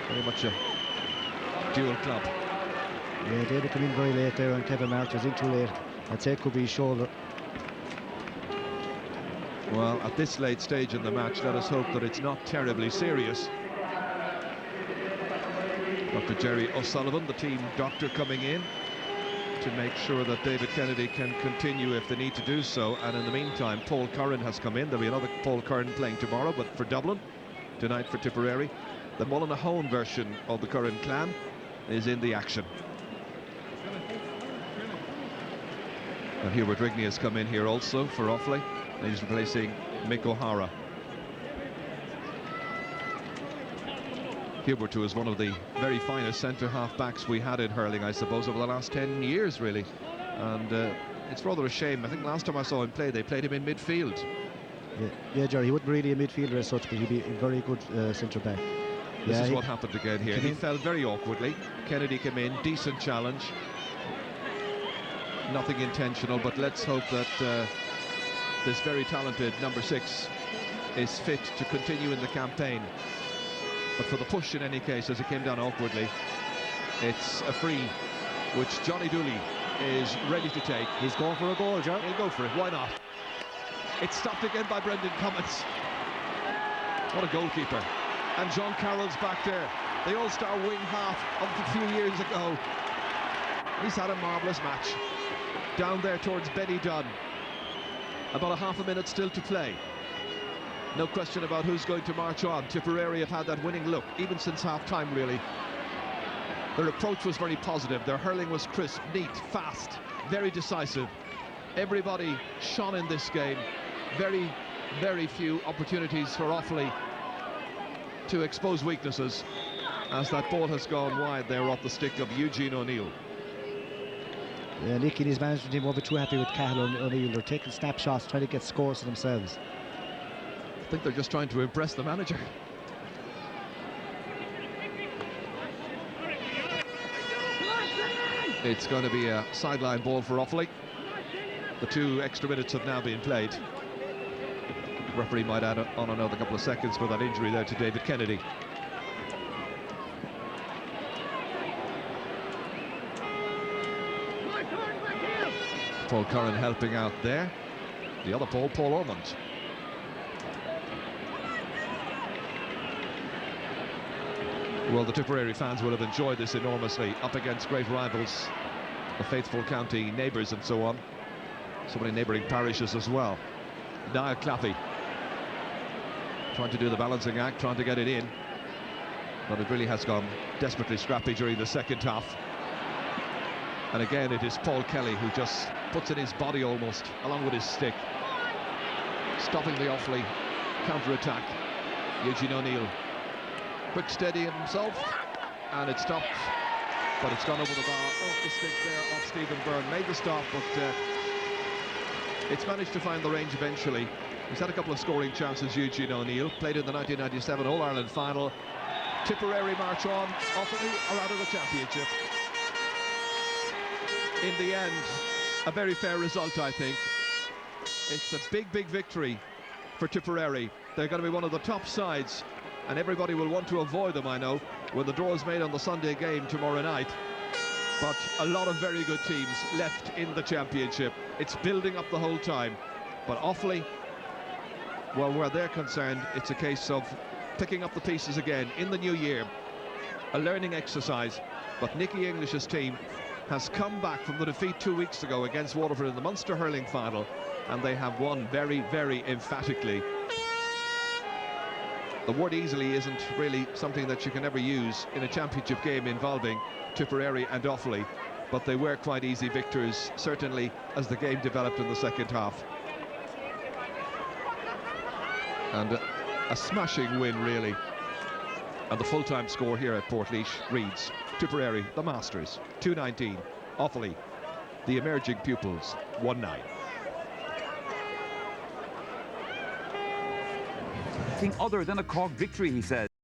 Very much a dual club. Yeah, David came in very late there and Kevin Martin was in too late. I'd say it could be his shoulder. Well, at this late stage in the match, let us hope that it's not terribly serious. Dr. Jerry O'Sullivan, the team doctor, coming in to make sure that David Kennedy can continue if they need to do so. And in the meantime, Paul Curran has come in. There'll be another Paul Curran playing tomorrow, but for Dublin, tonight for Tipperary. The Mullinahone version of the Curran clan is in the action. And Hubert Rigney has come in here also for Offaly. And he's replacing Mick O'Hara. Hubert, who is one of the very finest centre-half backs we had in hurling, I suppose, over the last 10 years, really. And it's rather a shame. I think last time I saw him play, they played him in midfield. Yeah, Jerry, he wouldn't really a midfielder as such, but he'd be a very good centre-back. This is what happened again here. He fell very awkwardly. Kennedy came in, decent challenge. Nothing intentional, but let's hope that this very talented number 6 is fit to continue in the campaign. But for the push in any case, as it came down awkwardly, it's a free which Johnny Dooley is ready to take. He's going for a goal, Joe. He'll go for it, why not? It's stopped again by Brendan Cummins. What a goalkeeper. And John Carroll's back there, the all-star wing half of a few years ago. He's had a marvellous match. Down there towards Benny Dunn. About a half a minute still to play. No question about who's going to march on. Tipperary have had that winning look, even since half-time, really. Their approach was very positive. Their hurling was crisp, neat, fast, very decisive. Everybody shone in this game. Very, very few opportunities for Offaly to expose weaknesses, as that ball has gone wide there off the stick of Eugene O'Neill. Yeah, Nicky and his management team won't be too happy with Cahill O'Neill. They're taking snapshots, trying to get scores for themselves. I think they're just trying to impress the manager. It's going to be a sideline ball for Offaly. The 2 extra minutes have now been played. The referee might add on another couple of seconds for that injury there to David Kennedy. Paul Curran helping out there. The other Paul Ormond. Well, the Tipperary fans will have enjoyed this enormously, up against great rivals, the faithful county neighbours and so on. So many neighbouring parishes as well. Niall Claffey trying to do the balancing act, trying to get it in. But it really has gone desperately scrappy during the second half. And again, it is Paul Kelly who just puts in his body almost, along with his stick, stopping the Offaly counter-attack. Eugene O'Neill quick steady himself, and it stopped, but it's gone over the bar, off the stick there of Stephen Byrne. Made the stop, but it's managed to find the range eventually. He's had a couple of scoring chances, Eugene O'Neill. Played in the 1997 All-Ireland final. Tipperary march on. Offaly are out of the championship. In the end, a very fair result, I think. It's a big, big victory for Tipperary. They're going to be one of the top sides, and everybody will want to avoid them, I know, when the draw is made on the Sunday game tomorrow night. But a lot of very good teams left in the championship. It's building up the whole time. But Offaly, well, where they're concerned, it's a case of picking up the pieces again in the new year. A learning exercise. But Nicky English's team has come back from the defeat 2 weeks ago against Waterford in the Munster Hurling final, and they have won very, very emphatically. The word easily isn't really something that you can ever use in a championship game involving Tipperary and Offaly, but they were quite easy victors, certainly as the game developed in the second half. And a smashing win, really. And the full-time score here at Portlaoise reads: Tipperary, the Masters, 2-19. Offaly, the emerging pupils, 1-9. Other than a Cork victory, he says.